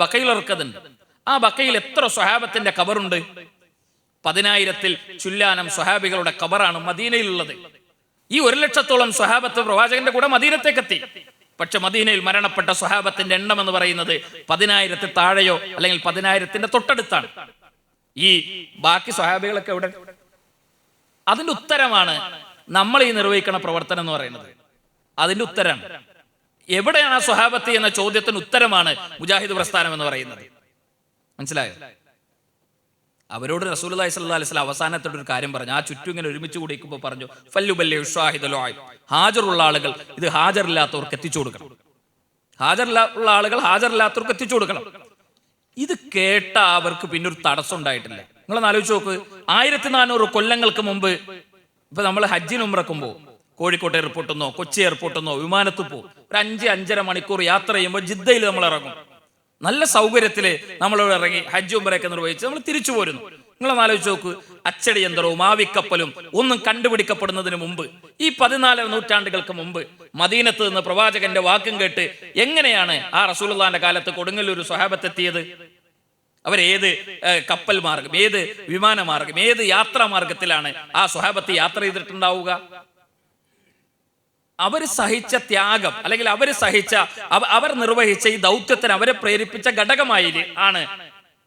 Speaker 1: ബക്കയിലിറക്കതുണ്ട്. ആ ബക്കയിൽ എത്ര സ്വഹാബത്തിന്റെ ഖബറുണ്ട്? 10,000-ൽ ചുല്ലാനം സ്വഹാബികളുടെ ഖബറാണ് മദീനയിലുള്ളത്. ഈ 1 ലക്ഷത്തോളം സ്വഹാബത്ത് പ്രവാചകന്റെ കൂടെ മദീനത്തേക്കെത്തി. പക്ഷെ മദീനയിൽ മരണപ്പെട്ട സ്വഹാബത്തിന്റെ എണ്ണം എന്ന് പറയുന്നത് 10,000-ൽ താഴെയോ അല്ലെങ്കിൽ 10,000-ന്റെ തൊട്ടടുത്താണ്. ഈ ബാക്കി സ്വഹാബികളൊക്കെ എവിടെ? അതിന്റെ ഉത്തരമാണ് നമ്മൾ ഈ നിർവഹിക്കുന്ന പ്രവർത്തനം എന്ന് പറയുന്നത്. അതിന്റെ ഉത്തരം എവിടെയാണ് ആ സ്വഹാബത്ത് എന്ന ചോദ്യത്തിന് ഉത്തരമാണ് മുജാഹിദ് പ്രസ്ഥാനം എന്ന് പറയുന്നത്. മനസ്സിലായോ? അവരോട് റസൂലുള്ളാഹി സ്വല്ലല്ലാഹു അലൈഹി വസല്ലം അവസാനത്തോടെ ഒരു കാര്യം പറഞ്ഞു. ആ ചുറ്റും ഇങ്ങനെ ഒരുമിച്ച് കൂടിക്കുമ്പോൾ പറഞ്ഞു, ഫല്ലുബല്ലി ഉഷാഹിദുൽ ആയിം, ഹാജറുള്ള ആളുകൾ ഇത് ഹാജറില്ലാത്തവർക്ക് എത്തിച്ചു കൊടുക്കണം. ഹാജറുള്ള ആളുകൾ ഹാജറില്ലാത്തവർക്ക് എത്തിച്ചു കൊടുക്കണം. ഇത് കേട്ട അവർക്ക് പിന്നെ ഒരു തടസ്സം ഉണ്ടായിട്ടില്ല. നിങ്ങളൊന്ന് ആലോചിച്ച് നോക്ക്, 1400 കൊല്ലങ്ങൾക്ക് മുമ്പ് ഇപ്പൊ നമ്മൾ ഹജ്ജിന് ഉംറക്കുമ്പോൾ കോഴിക്കോട് എയർപോർട്ടിൽ നിന്നോ കൊച്ചി എയർപോർട്ടിൽ നിന്നോ വിമാനത്തിൽ പോകും, ഒരു 5-5.5 മണിക്കൂർ യാത്ര ചെയ്യുമ്പോൾ ജിദ്ദയിൽ നമ്മൾ ഇറങ്ങും. നല്ല സൗകര്യത്തില് നമ്മളിവിടെ ഇറങ്ങി ഹജ്ജ് ഉംറയൊക്കെ നിർവഹിച്ച് നമ്മൾ തിരിച്ചു പോരുന്നു. നിങ്ങളൊന്ന് ആലോചിച്ച് നോക്ക്, അച്ചടി യന്ത്രവും ആവിക്കപ്പലും ഒന്നും കണ്ടുപിടിക്കപ്പെടുന്നതിന് മുമ്പ്, ഈ 14 നൂറ്റാണ്ടുകൾക്ക് മുമ്പ് മദീനത്ത് നിന്ന് പ്രവാചകന്റെ വാക്കും കേട്ട് എങ്ങനെയാണ് ആ റസൂലുള്ളാഹിന്റെ കാലത്ത് കൊടുങ്ങല്ലൂർ സ്വഹാബത്ത് എത്തിയത്? അവരേത് കപ്പൽ മാർഗം, ഏത് വിമാന മാർഗം, ഏത് യാത്രാ മാർഗത്തിലാണ് ആ സ്വഹാബത്ത് യാത്ര ചെയ്തിട്ടുണ്ടാവുക? അവർ സഹിച്ച ത്യാഗം, അല്ലെങ്കിൽ അവർ നിർവഹിച്ച ഈ ദൗത്യത്തിന് അവരെ പ്രേരിപ്പിച്ച ഘടകമായി ആണ്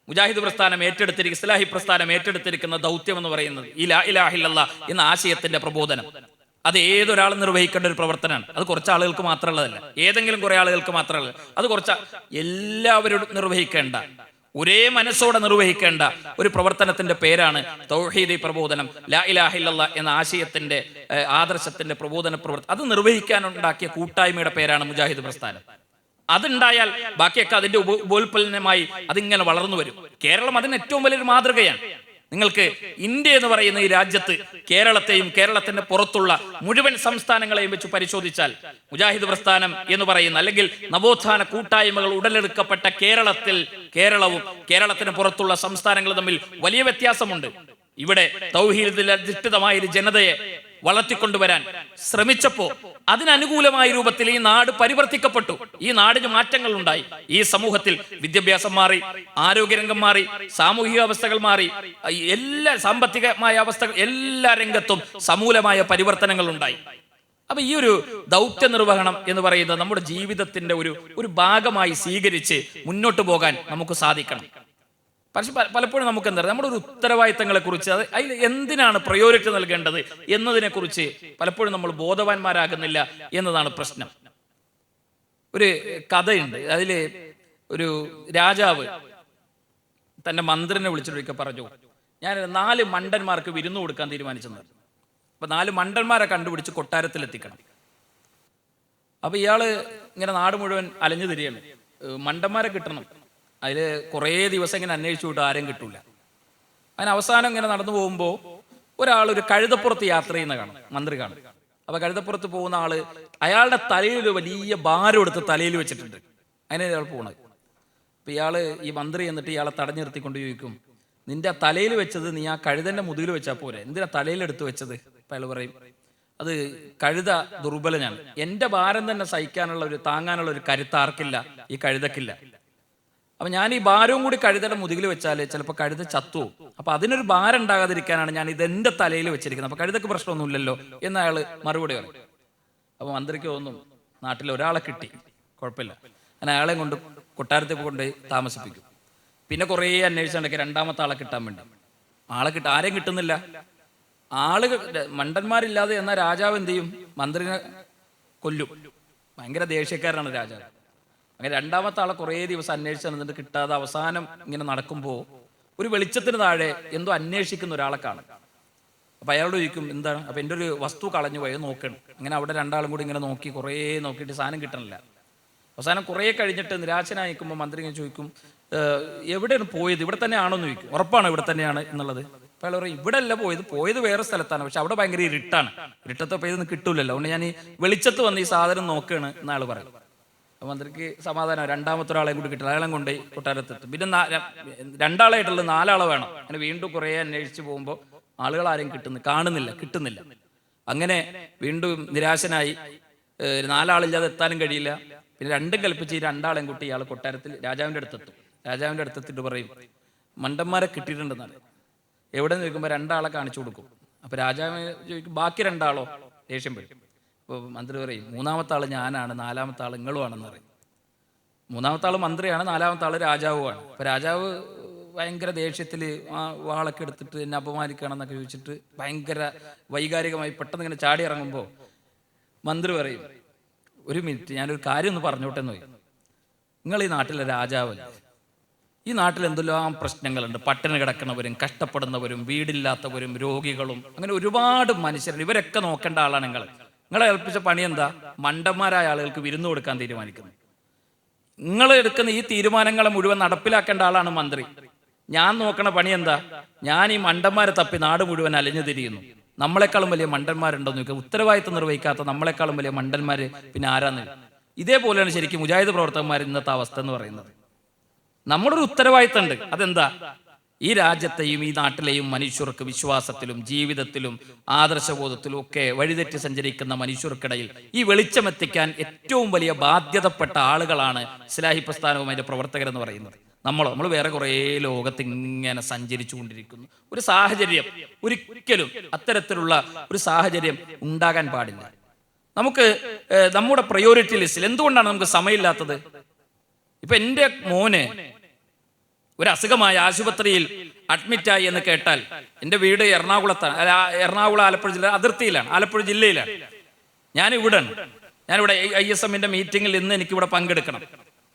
Speaker 1: മുജാഹിദ് പ്രസ്ഥാനം ഏറ്റെടുത്തിരിക്കുന്ന, ഇസ്ലാഹി പ്രസ്ഥാനം ഏറ്റെടുത്തിരിക്കുന്ന ദൗത്യം എന്ന് പറയുന്നത് ഈ ലാ ഇലാഹ ഇല്ലല്ലാഹ് എന്ന ആശയത്തിന്റെ പ്രബോധനം. അത് ഏതൊരാളും നിർവഹിക്കേണ്ട ഒരു പ്രവർത്തനമാണ്. അത് കുറച്ച് ആളുകൾക്ക് മാത്രമുള്ളതല്ല, ഏതെങ്കിലും കുറെ ആളുകൾക്ക് മാത്രമല്ല, അത് എല്ലാവരും നിർവഹിക്കേണ്ട, ഒരേ മനസ്സോടെ നിർവഹിക്കേണ്ട ഒരു പ്രവർത്തനത്തിന്റെ പേരാണ് തൗഹീദി പ്രബോധനം, ലാ ഇലാഹ ഇല്ലല്ലാഹ് എന്ന ആശയത്തിന്റെ ആദർശത്തിന്റെ പ്രബോധന പ്രവർത്തനം. അത് നിർവഹിക്കാനുണ്ടാക്കിയ കൂട്ടായ്മയുടെ പേരാണ് മുജാഹിദ് പ്രസ്ഥാനം. അതുണ്ടായാൽ ബാക്കിയൊക്കെ അതിന്റെ ഉപോൽപ്പന്നമായി അതിങ്ങനെ വളർന്നു വരും. കേരളം അതിന് ഏറ്റവും വലിയൊരു മാതൃകയാണ്. നിങ്ങൾക്ക് ഇന്ത്യ എന്ന് പറയുന്ന ഈ രാജ്യത്ത് കേരളത്തെയും കേരളത്തിന്റെ പുറത്തുള്ള മുഴുവൻ സംസ്ഥാനങ്ങളെയും വെച്ച് പരിശോധിച്ചാൽ മുജാഹിദ് പ്രസ്ഥാനം എന്ന് പറയുന്ന, അല്ലെങ്കിൽ നവോത്ഥാന കൂട്ടായ്മകൾ ഉടലെടുക്കപ്പെട്ട കേരളവും കേരളത്തിന് പുറത്തുള്ള സംസ്ഥാനങ്ങളും തമ്മിൽ വലിയ വ്യത്യാസമുണ്ട്. ഇവിടെ തൗഹീദിൽ അധിഷ്ഠിതമായ ഒരു ജനതയെ വളർത്തിക്കൊണ്ടുവരാൻ ശ്രമിച്ചപ്പോ അതിനനുകൂലമായ രൂപത്തിൽ ഈ നാട് പരിവർത്തിക്കപ്പെട്ടു. ഈ നാടിന് മാറ്റങ്ങൾ ഉണ്ടായി. ഈ സമൂഹത്തിൽ വിദ്യാഭ്യാസം മാറി, ആരോഗ്യരംഗം മാറി, സാമൂഹിക അവസ്ഥകൾ മാറി, എല്ലാ സാമ്പത്തികമായ അവസ്ഥകൾ, എല്ലാ രംഗത്തും സമൂലമായ പരിവർത്തനങ്ങൾ ഉണ്ടായി. അപ്പൊ ഈ ഒരു ദൗത്യ നിർവഹണം എന്ന് പറയുന്നത് നമ്മുടെ ജീവിതത്തിന്റെ ഒരു ഭാഗമായി സ്വീകരിച്ച് മുന്നോട്ട് പോകാൻ നമുക്ക് സാധിക്കണം. പക്ഷെ പലപ്പോഴും നമുക്ക് എന്താ, നമ്മുടെ ഒരു ഉത്തരവാദിത്തങ്ങളെ കുറിച്ച്, അതിൽ എന്തിനാണ് പ്രയോറിറ്റി നൽകേണ്ടത് എന്നതിനെ കുറിച്ച് പലപ്പോഴും നമ്മൾ ബോധവാന്മാരാകുന്നില്ല എന്നതാണ് പ്രശ്നം. ഒരു കഥയുണ്ട്. അതില് ഒരു രാജാവ് തന്റെ മന്ത്രിനെ വിളിച്ചിട്ടൊക്കെ പറഞ്ഞു, ഞാൻ 4 മണ്ടന്മാർക്ക് വിരുന്നു കൊടുക്കാൻ തീരുമാനിച്ചെന്ന്. അപ്പൊ 4 മണ്ടന്മാരെ കണ്ടുപിടിച്ച് കൊട്ടാരത്തിലെത്തിക്കണം. അപ്പൊ ഇയാള് ഇങ്ങനെ നാട് മുഴുവൻ അലഞ്ഞു തിരിയാണ്, മണ്ടന്മാരെ കിട്ടണം. അതിൽ കുറേ ദിവസം ഇങ്ങനെ അന്വേഷിച്ചു വിട്ട് ആരും കിട്ടൂല. അതിന് അവസാനം ഇങ്ങനെ നടന്നു പോകുമ്പോൾ ഒരു കഴുതപ്പുറത്ത് യാത്ര ചെയ്യുന്ന മന്ത്രി കാണും. അപ്പൊ കഴുതപ്പുറത്ത് പോകുന്ന ആള് അയാളുടെ തലയിൽ വലിയ ഭാരം എടുത്ത് തലയിൽ വെച്ചിട്ടുണ്ട്. അതിനെ ഇയാൾ പോണത്. അപ്പൊ ഈ മന്ത്രി എന്നിട്ട് ഇയാളെ തടഞ്ഞു നിർത്തിക്കൊണ്ട് ചോദിക്കും, നിന്റെ തലയിൽ വെച്ചത് നീ ആ കഴുതന്റെ മുതുകിൽ വെച്ചാൽ പോരെ, എന്തിനാ തലയിലെടുത്ത് വെച്ചത്? അപ്പൊ അയാൾ പറയും, അത് കഴുത ദുർബലനാണ്, എന്റെ ഭാരം തന്നെ സഹിക്കാനുള്ള താങ്ങാനുള്ള ഒരു കരുത്ത് ആർക്കില്ല, ഈ കഴുതക്കില്ല. അപ്പൊ ഞാൻ ഈ ഭാരവും കൂടി കഴുതയുടെ മുതുകിൽ വെച്ചാൽ ചിലപ്പോൾ കഴുത ചത്തു. അപ്പൊ അതിനൊരു ഭാരം ഉണ്ടാകാതിരിക്കാനാണ് ഞാൻ ഇതെന്റെ തലയിൽ വെച്ചിരിക്കുന്നത്. അപ്പൊ കഴുതക്ക് പ്രശ്നമൊന്നുമില്ലല്ലോ എന്ന് അയാൾ മറുപടി പറയും. അപ്പൊ മന്ത്രിക്ക് തോന്നും, നാട്ടിൽ ഒരാളെ കിട്ടി, കുഴപ്പമില്ല, അങ്ങനെ അയാളെ കൊണ്ട് കൊട്ടാരത്തിൽ കൊണ്ട് താമസിപ്പിക്കും. പിന്നെ കുറേ അന്വേഷിച്ചുണ്ടെങ്കിൽ 2ാമത്തെ ആളെ കിട്ടാൻ വേണ്ടി ആരെയും കിട്ടുന്നില്ല. മണ്ടന്മാരില്ലാതെ എന്നാൽ രാജാവ് എന്ത് ചെയ്യും? മന്ത്രിനെ കൊല്ലും. ഭയങ്കര ദേഷ്യക്കാരനാണ് രാജാവ്. അങ്ങനെ 2ാമത്തെ ആളെ കുറേ ദിവസം അന്വേഷിച്ച് എന്നിട്ട് കിട്ടാതെ അവസാനം ഇങ്ങനെ നടക്കുമ്പോൾ ഒരു വെളിച്ചത്തിന് താഴെ എന്തോ അന്വേഷിക്കുന്ന ഒരാളെ കാണും. അപ്പൊ അയാളോട് ചോദിക്കും, എന്താണ്? അപ്പൊ എൻ്റെ ഒരു വസ്തു കളഞ്ഞു പോയത് നോക്കണം. അങ്ങനെ അവിടെ 2 ആളും കൂടി ഇങ്ങനെ നോക്കി കുറേ നോക്കിയിട്ട് സാധനം കിട്ടണില്ല. അവസാനം കുറേ കഴിഞ്ഞിട്ട് നിരാശനായി നിൽക്കുമ്പോൾ മന്ത്രി ഇങ്ങനെ ചോദിക്കും, എവിടെയാണ് പോയത്? ഇവിടെ തന്നെയാണോ എന്ന് ചോദിക്കും. ഉറപ്പാണ് ഇവിടെ തന്നെയാണ് എന്നുള്ളത്? അപ്പൊ അയാൾ പറയും, ഇവിടെ അല്ല പോയത് വേറെ സ്ഥലത്താണ്, പക്ഷെ അവിടെ ഭയങ്കര ഇരുട്ടാണ്, ഇരുട്ടത്തെ ഇതൊന്നും കിട്ടൂലല്ലോ, അതുകൊണ്ട് ഞാൻ ഈ വെളിച്ചത്ത് വന്ന് ഈ സാധനം നോക്കുകയാണ് എന്നാൾ പറയും. അപ്പൊ മന്ത്രിക്ക് സമാധാനം, 2ാമത്തെ ഒരാളെയും കൂടി കിട്ടില്ല, അയാളെ കൊണ്ട് കൊട്ടാരത്തെത്തും. പിന്നെ 2 ആളായിട്ടുള്ളത് 4 ആളെ വേണം. അങ്ങനെ വീണ്ടും കുറേ അന്വേഷിച്ച് പോകുമ്പോൾ ആളുകൾ ആരെയും കിട്ടുന്നില്ല. അങ്ങനെ വീണ്ടും നിരാശനായി, 4 ആളില്ലാതെ എത്താനും കഴിയില്ല. പിന്നെ 2 കൽപ്പിച്ച് ഈ 2 ആളെയും കൂട്ടി ഇയാൾ കൊട്ടാരത്തിൽ രാജാവിന്റെ അടുത്തെത്തും. രാജാവിന്റെ അടുത്തെത്തിട്ട് പറയും, മണ്ടന്മാരെ കിട്ടിയിട്ടുണ്ടെന്നാണ്. എവിടെ നിന്ന് ചോദിക്കുമ്പോൾ 2 ആളെ കാണിച്ചു കൊടുക്കും. അപ്പൊ രാജാവ് ചോദിക്കും, ബാക്കി 2 ആളോ? ദേഷ്യം വരും. അപ്പോൾ മന്ത്രി പറയും, 3ാമത്തെ ആള് ഞാനാണ്, 4ാമത്തെ ആൾ നിങ്ങളും ആണെന്ന് പറയും. 3ാമത്തെ ആള് മന്ത്രിയാണ്, 4ാമത്തെ ആള് രാജാവുമാണ്. അപ്പൊ രാജാവ് ഭയങ്കര ദേഷ്യത്തിൽ വാളൊക്കെ എടുത്തിട്ട് എന്നെ അപമാനിക്കണം എന്നൊക്കെ ചോദിച്ചിട്ട് ഭയങ്കര വൈകാരികമായി പെട്ടെന്ന് ഇങ്ങനെ ചാടി ഇറങ്ങുമ്പോൾ മന്ത്രി പറയും, 1 മിനിറ്റ്, ഞാനൊരു കാര്യം ഒന്ന് പറഞ്ഞോട്ടെ എന്ന് പറയും. നിങ്ങൾ ഈ നാട്ടിലെ രാജാവല്ലേ, ഈ നാട്ടിൽ എന്തെല്ലാം പ്രശ്നങ്ങളുണ്ട്. പട്ടിണി കിടക്കുന്നവരും കഷ്ടപ്പെടുന്നവരും വീടില്ലാത്തവരും രോഗികളും അങ്ങനെ ഒരുപാട് മനുഷ്യരുണ്ട്. ഇവരൊക്കെ നോക്കേണ്ട ആളാണ് നിങ്ങളെ ഏൽപ്പിച്ച പണി എന്താ? മണ്ടന്മാരായ ആളുകൾക്ക് വിരുന്ന് കൊടുക്കാൻ തീരുമാനിക്കുന്നു. നിങ്ങൾ എടുക്കുന്ന ഈ തീരുമാനങ്ങളെ മുഴുവൻ നടപ്പിലാക്കേണ്ട ആളാണ് മന്ത്രി. ഞാൻ നോക്കണ പണി എന്താ? ഞാൻ ഈ മണ്ടന്മാരെ തപ്പി നാട് മുഴുവൻ അലഞ്ഞു തിരിയുന്നു. നമ്മളെക്കാളും വലിയ മണ്ടന്മാരുണ്ടോന്ന് ചോദിക്കുക. ഉത്തരവാദിത്തം നിർവഹിക്കാത്ത നമ്മളെക്കാളും വലിയ മണ്ടന്മാര് പിന്നെ ആരാന്ന്? ഇതേപോലെയാണ് ശരിക്കും മുജാഹിദ് പ്രവർത്തകന്മാർ ഇന്നത്തെ അവസ്ഥ എന്ന് പറയുന്നത്. നമ്മുടെ ഒരു ഉത്തരവാദിത്തം ഉണ്ട്. അതെന്താ? ഈ രാജ്യത്തെയും ഈ നാട്ടിലെയും മനുഷ്യർക്ക് വിശ്വാസത്തിലും ജീവിതത്തിലും ആദർശബോധത്തിലും ഒക്കെ വഴിതെറ്റി സഞ്ചരിക്കുന്ന മനുഷ്യർക്കിടയിൽ ഈ വെളിച്ചമെത്തിക്കാൻ ഏറ്റവും വലിയ ബാധ്യതപ്പെട്ട ആളുകളാണ് ഇസ്ലാഹി പ്രസ്ഥാനവും അതിന്റെ പ്രവർത്തകരെന്ന് പറയുന്നത്. നമ്മൾ വേറെ കുറേ ലോകത്ത് ഇങ്ങനെ സഞ്ചരിച്ചു കൊണ്ടിരിക്കുന്നു. ഒരു സാഹചര്യം ഒരിക്കലും അത്തരത്തിലുള്ള ഒരു സാഹചര്യം ഉണ്ടാകാൻ പാടില്ല. നമുക്ക് നമ്മുടെ പ്രയോറിറ്റി ലിസ്റ്റിൽ എന്തുകൊണ്ടാണ് നമുക്ക് സമയമില്ലാത്തത്? ഇപ്പൊ എൻ്റെ മോന് ഒരു അസുഖമായ ആശുപത്രിയിൽ അഡ്മിറ്റായി എന്ന് കേട്ടാൽ, എൻ്റെ വീട് എറണാകുളത്താണ്, എറണാകുളം ആലപ്പുഴ ജില്ല അതിർത്തിയിലാണ്, ആലപ്പുഴ ജില്ലയിലാണ്. ഞാനിവിടെ ISM മീറ്റിംഗിൽ ഇന്ന് എനിക്കിവിടെ പങ്കെടുക്കണം.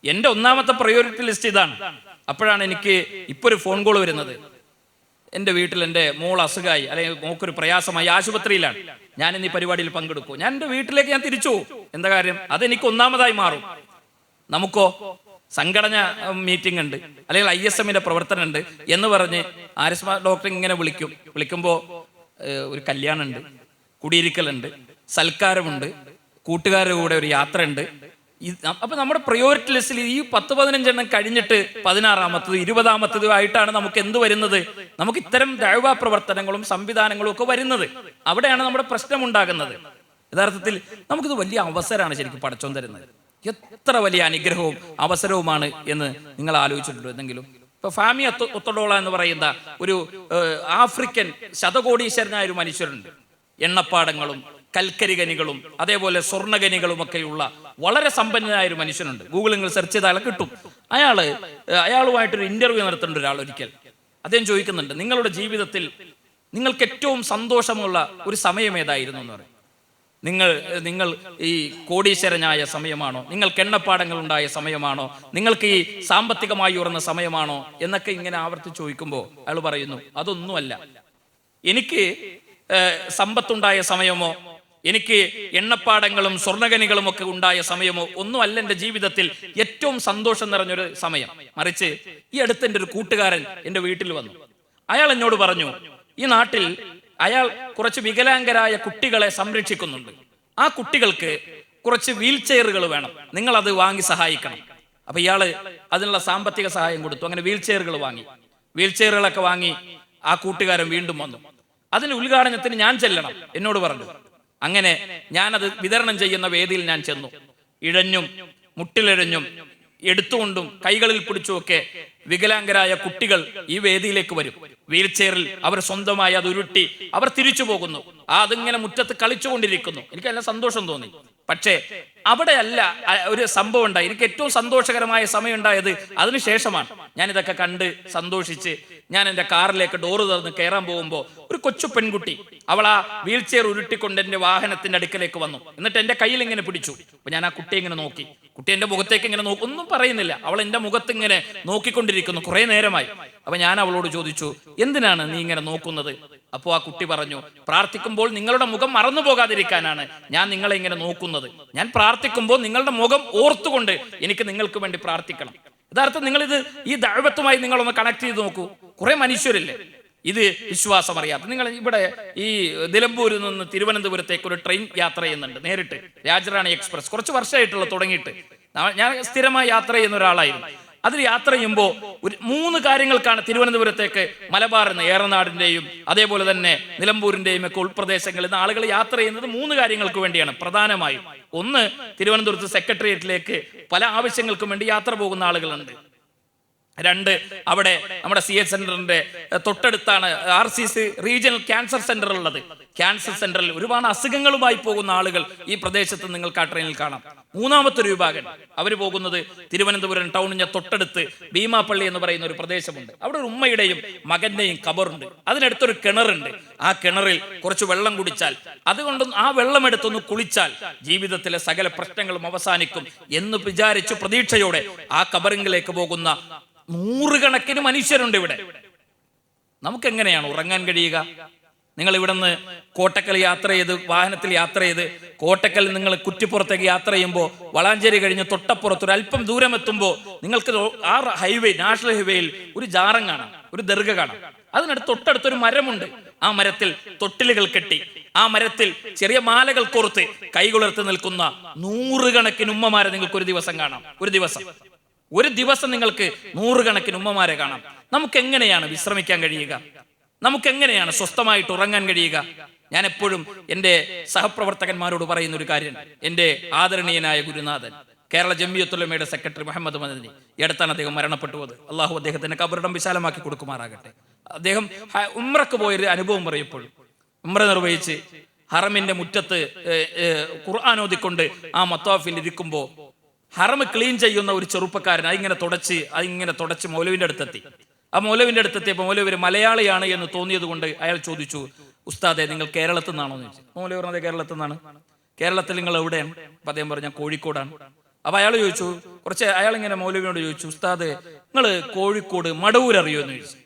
Speaker 1: എൻ്റെ ഒന്നാമത്തെ പ്രയോറിറ്റി ലിസ്റ്റ് ഇതാണ്. അപ്പോഴാണ് എനിക്ക് ഇപ്പോൾ ഒരു ഫോൺ കോൾ വരുന്നത്. എൻ്റെ വീട്ടിൽ എൻ്റെ മോൾ അസുഖമായി, അല്ലെങ്കിൽ മോക്കൊരു പ്രയാസമായി, ആശുപത്രിയിലാണ്, ഞാൻ ഇന്ന് ഈ പരിപാടിയിൽ പങ്കെടുക്കൂ. ഞാൻ എൻ്റെ വീട്ടിലേക്ക് ഞാൻ തിരിച്ചു പോകും. എന്താ കാര്യം? അതെനിക്ക് ഒന്നാമതായി മാറും. നമുക്കോ സംഘടന മീറ്റിംഗ് ഉണ്ട്, അല്ലെങ്കിൽ ISM പ്രവർത്തനം ഉണ്ട് എന്ന് പറഞ്ഞ് ആരിസ്മ ഡോക്ടർ ഇങ്ങനെ വിളിക്കുമ്പോൾ ഒരു കല്യാണമുണ്ട്, കുടിയിരിക്കലുണ്ട്, സൽക്കാരമുണ്ട്, കൂട്ടുകാരുടെ കൂടെ ഒരു യാത്ര ഉണ്ട്. അപ്പൊ നമ്മുടെ പ്രയോറിറ്റി ലിസ്റ്റിൽ ഈ 10-15 കഴിഞ്ഞിട്ട് 16-ാമത്തത് 20-ാമത്തത് ആയിട്ടാണ് നമുക്ക് എന്ത് വരുന്നത്? നമുക്ക് ഇത്തരം ദഅ്വ പ്രവർത്തനങ്ങളും സംവിധാനങ്ങളും ഒക്കെ വരുന്നത്. അവിടെയാണ് നമ്മുടെ പ്രശ്നം ഉണ്ടാകുന്നത്. യഥാർത്ഥത്തിൽ നമുക്കിത് വലിയ അവസരമാണ് ശരിക്കും പടച്ചോൻ തരുന്നത്. എത്ര വലിയ അനുഗ്രഹവും അവസരവുമാണ് എന്ന് നിങ്ങൾ ആലോചിച്ചിട്ടുണ്ടോ എന്തെങ്കിലും? ഇപ്പൊ ഫാമി ഒത്തഡോള എന്ന് പറയുന്ന ഒരു ആഫ്രിക്കൻ ശതകോടീശ്വരനായ ഒരു മനുഷ്യരുണ്ട്. എണ്ണപ്പാടങ്ങളും കൽക്കരി ഖനികളും അതേപോലെ സ്വർണ്ണഖനികളും ഒക്കെയുള്ള വളരെ സമ്പന്നനായ ഒരു മനുഷ്യനുണ്ട്. ഗൂഗിളിൽ നിങ്ങൾ സെർച്ച് ചെയ്താൽ കിട്ടും. അയാളുമായിട്ടൊരു ഇന്റർവ്യൂ നടത്തുന്നുണ്ട് ഒരാൾ ഒരിക്കൽ. അദ്ദേഹം ചോദിക്കുന്നുണ്ട്, നിങ്ങളുടെ ജീവിതത്തിൽ നിങ്ങൾക്ക് ഏറ്റവും സന്തോഷമുള്ള ഒരു സമയം ഏതായിരുന്നു എന്ന് പറയും. നിങ്ങൾ ഈ കോടീശ്വരനായ സമയമാണോ? നിങ്ങൾക്ക് എണ്ണപ്പാടങ്ങൾ ഉണ്ടായ സമയമാണോ? നിങ്ങൾക്ക് ഈ സാമ്പത്തികമായി ഉയർന്ന സമയമാണോ? എന്നൊക്കെ ഇങ്ങനെ ആവർത്തിച്ച് ചോദിക്കുമ്പോൾ അയാൾ പറയുന്നു, അതൊന്നുമല്ല. എനിക്ക് സമ്പത്തുണ്ടായ സമയമോ എനിക്ക് എണ്ണപ്പാടങ്ങളും സ്വർണ്ണഖനികളും ഒക്കെ ഉണ്ടായ സമയമോ ഒന്നുമല്ല എൻ്റെ ജീവിതത്തിൽ ഏറ്റവും സന്തോഷം നിറഞ്ഞൊരു സമയം. മറിച്ച് ഈ അടുത്ത് എൻ്റെ ഒരു കൂട്ടുകാരൻ എൻ്റെ വീട്ടിൽ വന്നു. അയാൾ എന്നോട് പറഞ്ഞു, ഈ നാട്ടിൽ അയാൾ കുറച്ച് വികലാംഗരായ കുട്ടികളെ സംരക്ഷിക്കുന്നുണ്ട്. ആ കുട്ടികൾക്ക് കുറച്ച് വീൽ ചെയറുകൾ വേണം, നിങ്ങൾ അത് വാങ്ങി സഹായിക്കണം. അപ്പൊ ഇയാള് അതിനുള്ള സാമ്പത്തിക സഹായം കൊടുത്തു. അങ്ങനെ വീൽ ചെയറുകൾ വാങ്ങി. വീൽ ചെയറുകളൊക്കെ വാങ്ങി ആ കൂട്ടുകാരൻ വീണ്ടും വന്നു. അതിന് ഉദ്ഘാടനത്തിന് ഞാൻ ചെല്ലണം എന്നോട് പറഞ്ഞു. അങ്ങനെ ഞാനത് വിതരണം ചെയ്യുന്ന വേദിയിൽ ഞാൻ ചെന്നു. ഇഴഞ്ഞും മുട്ടിലിഴഞ്ഞും എടുത്തുകൊണ്ടും കൈകളിൽ പിടിച്ചുമൊക്കെ വികലാംഗരായ കുട്ടികൾ ഈ വേദിയിലേക്ക് വരും. വീൽ ചെയറിൽ അവർ സ്വന്തമായി അത് ഉരുട്ടി അവർ തിരിച്ചു പോകുന്നു. അതിങ്ങനെ മുറ്റത്ത് കളിച്ചുകൊണ്ടിരിക്കുന്നു. എനിക്ക് നല്ല സന്തോഷം തോന്നി. പക്ഷേ അവിടെയല്ല ഒരു സംഭവം ഉണ്ടായി. എനിക്ക് ഏറ്റവും സന്തോഷകരമായ സമയം ഉണ്ടായത് അതിനുശേഷമാണ്. ഞാൻ ഇതൊക്കെ കണ്ട് സന്തോഷിച്ച് ഞാൻ എൻ്റെ കാറിലേക്ക് ഡോറ് തുറന്ന് കയറാൻ പോകുമ്പോൾ ഒരു കൊച്ചു പെൺകുട്ടി അവൾ ആ വീൽ ചെയർ ഉരുട്ടിക്കൊണ്ട് എൻ്റെ വാഹനത്തിന്റെ അടുക്കലേക്ക് വന്നു. എന്നിട്ട് എൻ്റെ കയ്യിൽ ഇങ്ങനെ പിടിച്ചു. അപ്പൊ ഞാൻ ആ കുട്ടിയെ ഇങ്ങനെ നോക്കി. കുട്ടി എൻ്റെ മുഖത്തേക്ക് ഇങ്ങനെ നോക്കി, ഒന്നും പറയുന്നില്ല. അവൾ എൻ്റെ മുഖത്ത് ഇങ്ങനെ നോക്കിക്കൊണ്ടിരിക്കുന്നു കുറെ നേരമായി. അപ്പൊ ഞാൻ അവളോട് ചോദിച്ചു, എന്തിനാണ് നീ ഇങ്ങനെ നോക്കുന്നത്? അപ്പോൾ ആ കുട്ടി പറഞ്ഞു, പ്രാർത്ഥിക്കുമ്പോൾ നിങ്ങളുടെ മുഖം മറന്നു പോകാതിരിക്കാനാണ് ഞാൻ നിങ്ങളെ ഇങ്ങനെ നോക്കുന്നത്. ഞാൻ പ്രാർത്ഥിക്കുമ്പോൾ നിങ്ങളുടെ മുഖം ഓർത്തുകൊണ്ട് എനിക്ക് നിങ്ങൾക്ക് വേണ്ടി പ്രാർത്ഥിക്കണം. യഥാർത്ഥം നിങ്ങളിത് ഈ ദഅവത്തുമായി നിങ്ങളൊന്ന് കണക്ട് ചെയ്ത് നോക്കൂ. കുറെ മനുഷ്യരില്ലേ ഇത് വിശ്വാസം അറിയാത്ത. നിങ്ങൾ ഇവിടെ ഈ നിലമ്പൂരിൽ നിന്ന് തിരുവനന്തപുരത്തേക്ക് ഒരു ട്രെയിൻ യാത്ര ചെയ്യുന്നുണ്ട് നേരിട്ട്, രാജറാണി എക്സ്പ്രസ്. കുറച്ച് വർഷമായിട്ടുള്ള തുടങ്ങിയിട്ട്. ഞാൻ സ്ഥിരമായി യാത്ര ചെയ്യുന്ന ഒരാളായിരുന്നു. അതിൽ യാത്ര ചെയ്യുമ്പോൾ ഒരു 3 കാര്യങ്ങൾക്കാണ് തിരുവനന്തപുരത്തേക്ക് മലബാറിൽ നിന്ന് ഏറനാടിന്റെയും അതേപോലെ തന്നെ നിലമ്പൂരിന്റെയും ഒക്കെ ഉൾപ്രദേശങ്ങളിൽ നിന്ന് ആളുകൾ യാത്ര ചെയ്യുന്നത് 3 കാര്യങ്ങൾക്ക് വേണ്ടിയാണ് പ്രധാനമായും. ഒന്ന്, തിരുവനന്തപുരത്ത് സെക്രട്ടേറിയറ്റിലേക്ക് പല ആവശ്യങ്ങൾക്കും വേണ്ടി യാത്ര പോകുന്ന ആളുകളുണ്ട്. 2, അവിടെ നമ്മുടെ CH സെന്ററിന്റെ തൊട്ടടുത്താണ് RCC റീജിയണൽ ക്യാൻസർ സെന്റർ ഉള്ളത്. ക്യാൻസർ സെന്ററിൽ ഒരുപാട് അസുഖങ്ങളുമായി പോകുന്ന ആളുകൾ ഈ പ്രദേശത്ത് നിങ്ങൾക്ക് ആ ട്രെയിനിൽ കാണാം. 3ാമത്തെ വിഭാഗം അവർ പോകുന്നത് തിരുവനന്തപുരം ടൗണിന്റെ തൊട്ടടുത്ത് ഭീമാപ്പള്ളി എന്ന് പറയുന്ന ഒരു പ്രദേശമുണ്ട്. അവിടെ ഒരു ഉമ്മയുടെയും മകന്റെയും ഖബറുണ്ട്. അതിനടുത്തൊരു കിണറുണ്ട്. ആ കിണറിൽ കുറച്ച് വെള്ളം കുടിച്ചാൽ, അതുകൊണ്ടും ആ വെള്ളം എടുത്തൊന്ന് കുളിച്ചാൽ ജീവിതത്തിലെ സകല പ്രശ്നങ്ങളും അവസാനിക്കും എന്ന് വിചാരിച്ചു പ്രതീക്ഷയോടെ ആ ഖബറിലേക്ക് പോകുന്ന നൂറുകണക്കിന് മനുഷ്യരുണ്ട് ഇവിടെ. നമുക്കെങ്ങനെയാണ് ഉറങ്ങാൻ കഴിയുക? നിങ്ങൾ ഇവിടെ നിന്ന് കോട്ടക്കൽ യാത്ര ചെയ്ത്, വാഹനത്തിൽ യാത്ര ചെയ്ത് കോട്ടക്കൽ നിങ്ങൾ കുറ്റിപ്പുറത്തേക്ക് യാത്ര ചെയ്യുമ്പോൾ വളാഞ്ചേരി കഴിഞ്ഞ് തൊട്ടപ്പുറത്ത് ഒരു അല്പം ദൂരം എത്തുമ്പോൾ നിങ്ങൾക്ക് ആ ഹൈവേ, നാഷണൽ ഹൈവേയിൽ ഒരു ജാറം കാണാം, ഒരു ദർഗ കാണാം. അതിനടുത്ത് തൊട്ടടുത്തൊരു മരമുണ്ട്. ആ മരത്തിൽ തൊട്ടിലുകൾ കെട്ടി, ആ മരത്തിൽ ചെറിയ മാലകൾ കോർത്ത് കൈകുളിർത്ത് നിൽക്കുന്ന നൂറുകണക്കിന് ഉമ്മമാരെ നിങ്ങൾക്ക് ഒരു ദിവസം കാണാം. ഒരു ദിവസം നിങ്ങൾക്ക് നൂറുകണക്കിന് ഉമ്മമാരെ കാണാം. നമുക്ക് എങ്ങനെയാണ് വിശ്രമിക്കാൻ കഴിയുക? നമുക്ക് എങ്ങനെയാണ് സ്വസ്ഥമായിട്ട് ഉറങ്ങാൻ കഴിയുക? ഞാൻ എപ്പോഴും എൻ്റെ സഹപ്രവർത്തകന്മാരോട് പറയുന്ന ഒരു കാര്യം, എൻ്റെ ആദരണീയനായ ഗുരുനാഥൻ കേരള ജംഇയ്യത്തുൽ ഉലമയുടെ സെക്രട്ടറി മുഹമ്മദ് മദനി, ഈ അടുത്താണ് അദ്ദേഹം മരണപ്പെട്ടുപോയത്. അള്ളാഹു അദ്ദേഹത്തിന്റെ കബറിടം വിശാലമാക്കി കൊടുക്കുമാറാകട്ടെ. അദ്ദേഹം ഉംറക്ക് പോയൊരു അനുഭവം പറയപ്പോഴും, ഉംറ നിർവഹിച്ച് ഹറമിന്റെ മുറ്റത്ത് ഖുർആൻ ഓതിക്കൊണ്ട് ആ മത്വാഫിൽ ഇരിക്കുമ്പോൾ ഹറം ക്ലീൻ ചെയ്യുന്ന ഒരു ചെറുപ്പക്കാരൻ അതിങ്ങനെ തുടച്ച് മൗലവിന്റെ അടുത്തെത്തി. ആ മൗലവിന്റെ അടുത്തെത്തിയപ്പോൾ മൗലവി ഒരു മലയാളിയാണ് എന്ന് തോന്നിയത് കൊണ്ട് അയാൾ ചോദിച്ചു, ഉസ്താദെ നിങ്ങൾ കേരളത്തിൽ നിന്നാണോ എന്ന് ചോദിച്ചു. മൗലവി പറഞ്ഞത് കേരളത്തിൽ നിന്നാണ്. കേരളത്തിൽ നിങ്ങൾ എവിടെയാണ്? അപ്പൊ അദ്ദേഹം പറഞ്ഞു ഞാൻ കോഴിക്കോടാണ്. അപ്പൊ അയാൾ ചോദിച്ചു, അയാൾ ഇങ്ങനെ മൗലവിനോട് ചോദിച്ചു, ഉസ്താദ് നിങ്ങൾ കോഴിക്കോട് മടവൂർ അറിയോ എന്ന് ചോദിച്ചു.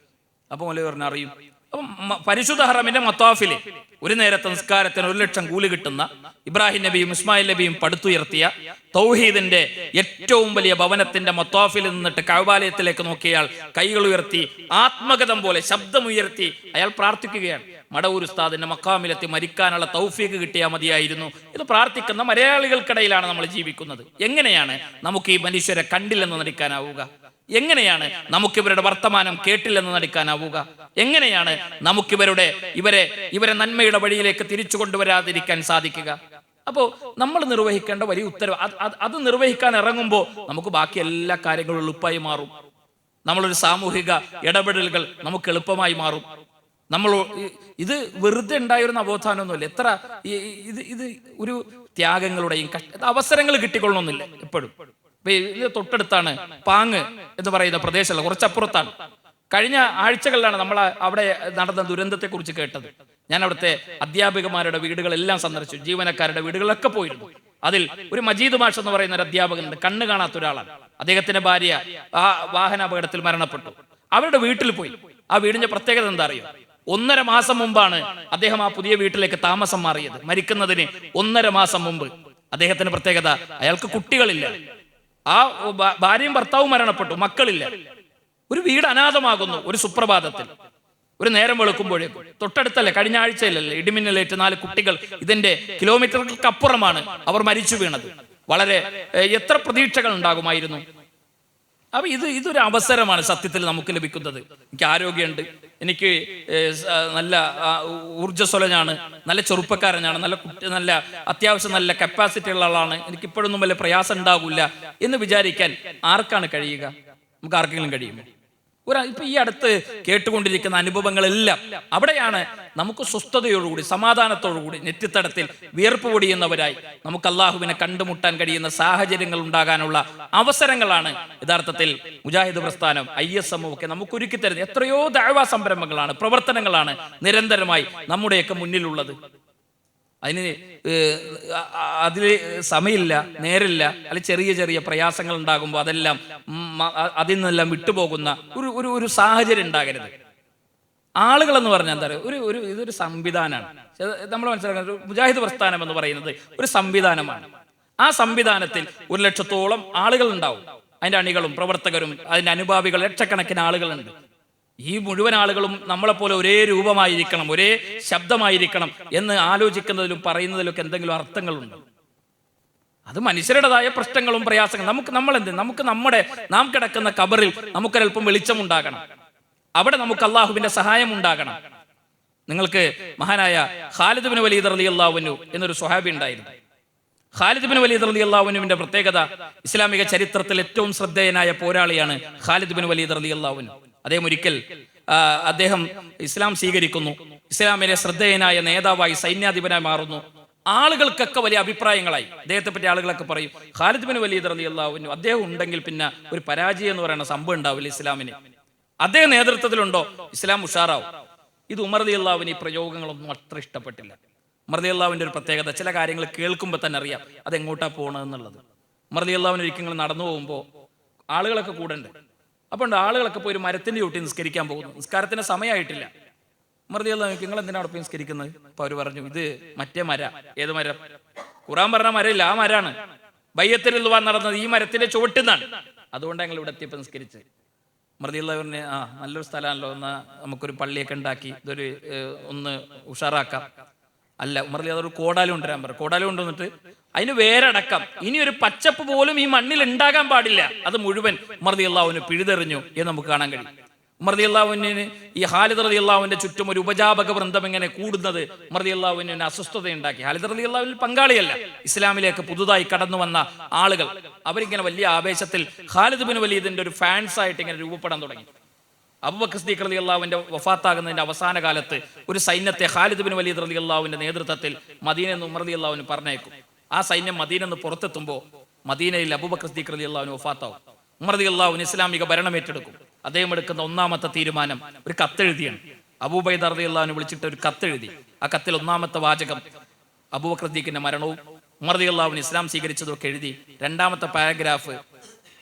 Speaker 1: അപ്പൊ മൗലവി പറഞ്ഞു അറിയും. അപ്പം പരിശുദ്ധ ഹറമിന്റെ മത്വാഫില് ഒരു നേരത്തെ നിസ്കാരത്തിന് 1,00,000 കൂലി കിട്ടുന്ന ഇബ്രാഹിം നബിയും ഇസ്മായിൽ നബിയും പടുത്തുയർത്തിയ തൗഹീദിന്റെ ഏറ്റവും വലിയ ഭവനത്തിന്റെ മത്വാഫിൽ നിന്നിട്ട് കഅബാലയത്തിലേക്ക് നോക്കിയാൽ കൈകൾ ഉയർത്തി ആത്മഗതം പോലെ ശബ്ദമുയർത്തി അയാൾ പ്രാർത്ഥിക്കുകയാണ്, മടവൂർ ഉസ്താദിന്റെ മക്കാമിലെത്തി മരിക്കാനുള്ള തൗഫീഖ് കിട്ടിയാൽ മതിയായിരുന്നു. ഇത് പ്രാർത്ഥിക്കുന്ന മലയാളികൾക്കിടയിലാണ് നമ്മൾ ജീവിക്കുന്നത്. എങ്ങനെയാണ് നമുക്ക് ഈ മനുഷ്യരെ കണ്ടില്ലെന്ന് നടിക്കാനാവുക? എങ്ങനെയാണ് നമുക്കിവരുടെ വർത്തമാനം കേട്ടില്ലെന്ന് നടിക്കാനാവുക? എങ്ങനെയാണ് ഇവരെ നന്മയുടെ വഴിയിലേക്ക് തിരിച്ചു കൊണ്ടുവരാതിരിക്കാൻ സാധിക്കുക? അപ്പോൾ നമ്മൾ നിർവഹിക്കേണ്ട വലിയ ഉത്തരവ്, അത് നിർവഹിക്കാൻ ഇറങ്ങുമ്പോൾ നമുക്ക് ബാക്കി എല്ലാ കാര്യങ്ങളും എളുപ്പമായി മാറും. നമ്മളൊരു സാമൂഹിക ഇടപെടലുകൾ നമുക്ക് എളുപ്പമായി മാറും. ഇത് വെറുതെ ഉണ്ടായൊരു നവോത്ഥാനമൊന്നുമില്ല. ഇത് ഒരു ത്യാഗങ്ങളുടെയും അവസരങ്ങൾ കിട്ടിക്കൊള്ളണമെന്നില്ല എപ്പോഴും. ഇത് തൊട്ടടുത്താണ് പാങ് എന്ന് പറയുന്ന പ്രദേശമല്ല, കുറച്ചപ്പുറത്താണ്. കഴിഞ്ഞ ആഴ്ചകളിലാണ് നമ്മൾ അവിടെ നടന്ന ദുരന്തത്തെ കുറിച്ച് കേട്ടത്. ഞാൻ അവിടുത്തെ അധ്യാപികമാരുടെ വീടുകളെല്ലാം സന്ദർശിച്ചു, ജീവനക്കാരുടെ വീടുകളിലൊക്കെ പോയിരുന്നു. അതിൽ ഒരു മജീദ് മാഷ് എന്ന് പറയുന്ന ഒരു അധ്യാപകനുണ്ട്, കണ്ണ് കാണാത്ത ഒരാളാണ്. അദ്ദേഹത്തിന്റെ ഭാര്യ ആ വാഹനാപകടത്തിൽ മരണപ്പെട്ടു. അവരുടെ വീട്ടിൽ പോയി. ആ വീടിന്റെ പ്രത്യേകത എന്താ അറിയോ? 1.5 മാസം മുമ്പാണ് അദ്ദേഹം ആ പുതിയ വീട്ടിലേക്ക് താമസം മാറിയത്. മരിക്കുന്നതിന് 1.5 മാസം മുമ്പ്. അദ്ദേഹത്തിന്റെ പ്രത്യേകത, അയാൾക്ക് കുട്ടികളില്ല. ആ ഭാര്യയും ഭർത്താവും മരണപ്പെട്ടു, മക്കളില്ല. ഒരു വീട് അനാഥമാകുന്നു ഒരു സുപ്രഭാതത്തിൽ, ഒരു നേരം വെളുക്കുമ്പോഴേക്കും. തൊട്ടടുത്തല്ലേ, കഴിഞ്ഞ ആഴ്ചയിലല്ലേ ഇടിമിന്നലേറ്റ് 4 കുട്ടികൾ. ഇതിന്റെ കിലോമീറ്ററുകൾക്ക് അപ്പുറമാണ് അവർ മരിച്ചു വീണത്. വളരെ എത്ര പ്രതീക്ഷകൾ ഉണ്ടാകുമായിരുന്നു. അപ്പൊ ഇതൊരു അവസരമാണ് സത്യത്തിൽ നമുക്ക് ലഭിക്കുന്നത്. എനിക്ക് ആരോഗ്യമുണ്ട്, എനിക്ക് നല്ല ഊർജ്ജസ്വലനാണ്, നല്ല ചെറുപ്പക്കാരനാണ്, നല്ല അത്യാവശ്യം നല്ല കപ്പാസിറ്റി ഉള്ള ആളാണ്, എനിക്കിപ്പോഴൊന്നും വലിയ പ്രയാസം ഉണ്ടാകില്ല എന്ന് വിചാരിക്കാൻ ആർക്കാണ് കഴിയുക? നമുക്ക് ആർക്കെങ്കിലും കഴിയുമോ? ഇപ്പൊ ഈ അടുത്ത് കേട്ടുകൊണ്ടിരിക്കുന്ന അനുഭവങ്ങളെല്ലാം അവിടെയാണ് നമുക്ക് സ്വസ്ഥതയോടുകൂടി സമാധാനത്തോടുകൂടി നെറ്റിത്തടത്തിൽ വിയർപ്പ് പൊടിയുന്നവരായി നമുക്ക് അള്ളാഹുവിനെ കണ്ടുമുട്ടാൻ കഴിയുന്ന സാഹചര്യങ്ങൾ ഉണ്ടാകാനുള്ള അവസരങ്ങളാണ് യഥാർത്ഥത്തിൽ മുജാഹിദ് പ്രസ്ഥാനം, ISM ഒക്കെ നമുക്ക് ഒരുക്കി തരുന്നത്. എത്രയോ ദഅ്വാ സംരംഭങ്ങളാണ്, പ്രവർത്തനങ്ങളാണ് നിരന്തരമായി നമ്മുടെയൊക്കെ മുന്നിലുള്ളത്. അതിൽ സമയമില്ല, നേരില്ല, അല്ലെങ്കിൽ ചെറിയ ചെറിയ പ്രയാസങ്ങൾ ഉണ്ടാകുമ്പോൾ അതെല്ലാം അതിൽ നിന്നെല്ലാം വിട്ടുപോകുന്ന ഒരു സാഹചര്യം ഉണ്ടാകരുത്. ആളുകൾ എന്ന് പറഞ്ഞാൽ എന്താ പറയുക, ഇതൊരു സംവിധാനമാണ്. നമ്മൾ മനസ്സിലാക്കുന്നത് മുജാഹിദ് പ്രസ്ഥാനം എന്ന് പറയുന്നത് ഒരു സംവിധാനമാണ്. ആ സംവിധാനത്തിൽ 1,00,000-ഓളം ആളുകൾ ഉണ്ടാവും. അതിന്റെ അണികളും പ്രവർത്തകരും അതിന്റെ അനുഭാവികൾ ലക്ഷക്കണക്കിന് ആളുകളുണ്ട്. ഈ മുഴുവൻ ആളുകളും നമ്മളെപ്പോലെ ഒരേ രൂപമായിരിക്കണം, ഒരേ ശബ്ദമായിരിക്കണം എന്ന് ആലോചിക്കുന്നതിലും പറയുന്നതിലൊക്കെ എന്തെങ്കിലും അർത്ഥങ്ങളുണ്ട്. അത് മനുഷ്യരുടേതായ പ്രശ്നങ്ങളും പ്രയാസങ്ങളും. നമുക്ക് നാം കിടക്കുന്ന ഖബറിൽ നമുക്കൊരൽപ്പം വെളിച്ചമുണ്ടാകണം. അവിടെ നമുക്ക് അള്ളാഹുവിന്റെ സഹായം ഉണ്ടാകണം. നിങ്ങൾക്ക് മഹാനായ ഖാലിദ് ബിൻ വലീദ് റളിയല്ലാഹു അൻഹു എന്നൊരു സ്വഹാബി ഉണ്ടായിരുന്നു. ഖാലിദ് ബിൻ വലീദ് റളിയല്ലാഹു അൻഹുവിന്റെ പ്രത്യേകത, ഇസ്ലാമിക ചരിത്രത്തിൽ ഏറ്റവും ശ്രദ്ധേയനായ പോരാളിയാണ് ഖാലിദ് ബിൻ വലീദ് റളിയല്ലാഹു അൻഹു. അദ്ദേഹം ഇസ്ലാം സ്വീകരിക്കുന്നു. ഇസ്ലാമിലെ ശ്രദ്ധേയനായ നേതാവായി സൈന്യാധിപനായി മാറുന്നു. ആളുകൾക്കൊക്കെ വലിയ അഭിപ്രായങ്ങളായി. അദ്ദേഹത്തെ പറ്റി ആളുകളൊക്കെ പറയും, ഖാലിദ് ബിൻ വലീദ് റളിയല്ലാഹു അൻഹു അദ്ദേഹം ഉണ്ടെങ്കിൽ പിന്നെ ഒരു പരാജയം എന്ന് പറയുന്ന സംഭവം ഉണ്ടാവില്ല ഇസ്ലാമിന്. അദ്ദേഹം നേതൃത്വത്തിലുണ്ടോ ഇസ്ലാം ഉഷാറാവും. ഇത് ഉമർ റളിയല്ലാഹു അൻഹു ഈ പ്രയോഗങ്ങളൊന്നും അത്ര ഇഷ്ടപ്പെട്ടില്ല. ഉമർ റളിയല്ലാഹു അൻഹുവിന്റെ ഒരു പ്രത്യേകത, ചില കാര്യങ്ങൾ കേൾക്കുമ്പോൾ തന്നെ അറിയാം അതെങ്ങോട്ടാ പോകണമെന്നുള്ളത്. ഉമർ റളിയല്ലാഹു അൻഹു ഒരിക്കലും നടന്നു പോകുമ്പോൾ ആളുകളൊക്കെ കൂടെ ഉണ്ട്. അപ്പോൾ ആളുകളൊക്കെ പോയി ഒരു മരത്തിൻ്റെ ചുവട്ടിൽ നിസ്കരിക്കാൻ പോകുന്നു. നിസ്കാരത്തിന് സമയമായിട്ടില്ല. ഉമർ റളിയല്ലാഹു അൻഹു, നിങ്ങൾ എന്തിനാണ് അവിടെ പോയി നിസ്കരിക്കുന്നത്? അപ്പോൾ അവർ പറഞ്ഞു, ഇത് മറ്റേ മരം. ഏത് മരം? ഖുർആൻ പറഞ്ഞ മരമില്ല, ആ മരമാണ്. ബൈഅത്തുൽ റിദ്വാൻ നടന്നത് ഈ മരത്തിന്റെ ചുവട്ടിൽ നിന്നാണ്. അതുകൊണ്ട് ഞങ്ങൾ ഇവിടെ എത്തിയപ്പോൾ നിസ്കരിച്ച്. ഉമർ റളിയല്ലാഹു അൻഹു, നല്ലൊരു സ്ഥലമാണല്ലോ, എന്നാൽ നമുക്കൊരു പള്ളിയൊക്കെ ഉണ്ടാക്കി ഇതൊരു ഒന്ന് ഉഷാറാക്കാം. അല്ല, ഉമർ റളിയല്ലാഹു അൻഹു കോടാലി കൊണ്ടുവരാൻ പറഞ്ഞു. കോടാലി കൊണ്ടുവന്നിട്ട് അതിന് വേരടക്കം, ഇനി ഒരു പച്ചപ്പ് പോലും ഈ മണ്ണിൽ ഉണ്ടാകാൻ പാടില്ല, അത് മുഴുവൻ ഉമർ റളിയല്ലാഹു അൻഹു പിഴുതെറിഞ്ഞു എന്ന് നമുക്ക് കാണാൻ കഴിയും. ഉമർ റളിയല്ലാഹു അൻഹുവിന് ഈ ഖാലിദ് റളിയല്ലാഹുവിന്റെ ചുറ്റും ഒരു ഉപജാപക വൃന്ദം ഇങ്ങനെ കൂടുന്നത് ഉമർ റളിയല്ലാഹു അൻഹുവിന് അസ്വസ്ഥതയുണ്ടാക്കി. ഖാലിദ് റളിയല്ലാഹുവിൽ പങ്കാളിയല്ല, ഇസ്ലാമിലേക്ക് പുതുതായി കടന്നു വന്ന ആളുകൾ. അവരിങ്ങനെ വലിയ ആവേശത്തിൽ ഖാലിദ് ബിൻ വലീദിന്റെ ഒരു ഫാൻസ് ആയിട്ട് ഇങ്ങനെ രൂപപ്പെടാൻ തുടങ്ങി. അബൂബക്കർ സിദ്ദീഖ് റളിയല്ലാഹുവിന്റെ വഫാത്താകുന്നതിന്റെ അവസാന കാലത്ത് ഒരു സൈന്യത്തെ ഖാലിദ് ബിൻ വലീദ് റളിയല്ലാഹുവിന്റെ നേതൃത്വത്തിൽ മദീനയിൽ നിന്ന് ഉമർ റളിയല്ലാഹു അൻഹു പറഞ്ഞേക്കും. ആ സൈന്യം മദീനയിൽ നിന്ന് പുറത്തെത്തുമ്പോൾ മദീനയിൽ അബൂബക്കർ സിദ്ദീഖ് റളിയല്ലാഹു അൻഹു വഫാത്താവും. ഉമർ റളിയല്ലാഹു അൻഹു ഇസ്ലാമിക ഭരണം ഏറ്റെടുക്കും. അദ്ദേഹം എടുക്കുന്ന ഒന്നാമത്തെ തീരുമാനം ഒരു കത്തെഴുതിയാണ്. അബൂബൈദ റളിയല്ലാഹു അൻഹു വിളിച്ചിട്ട് ഒരു കത്തെഴുതി. ആ കത്തിൽ ഒന്നാമത്തെ വാചകം അബൂബക്കർ സിദ്ദീഖിന്റെ മരണവും ഉമർ റളിയല്ലാഹു അൻഹു ഇസ്ലാം സ്വീകരിച്ചതും ഒക്കെ എഴുതി. രണ്ടാമത്തെ പാരഗ്രാഫ്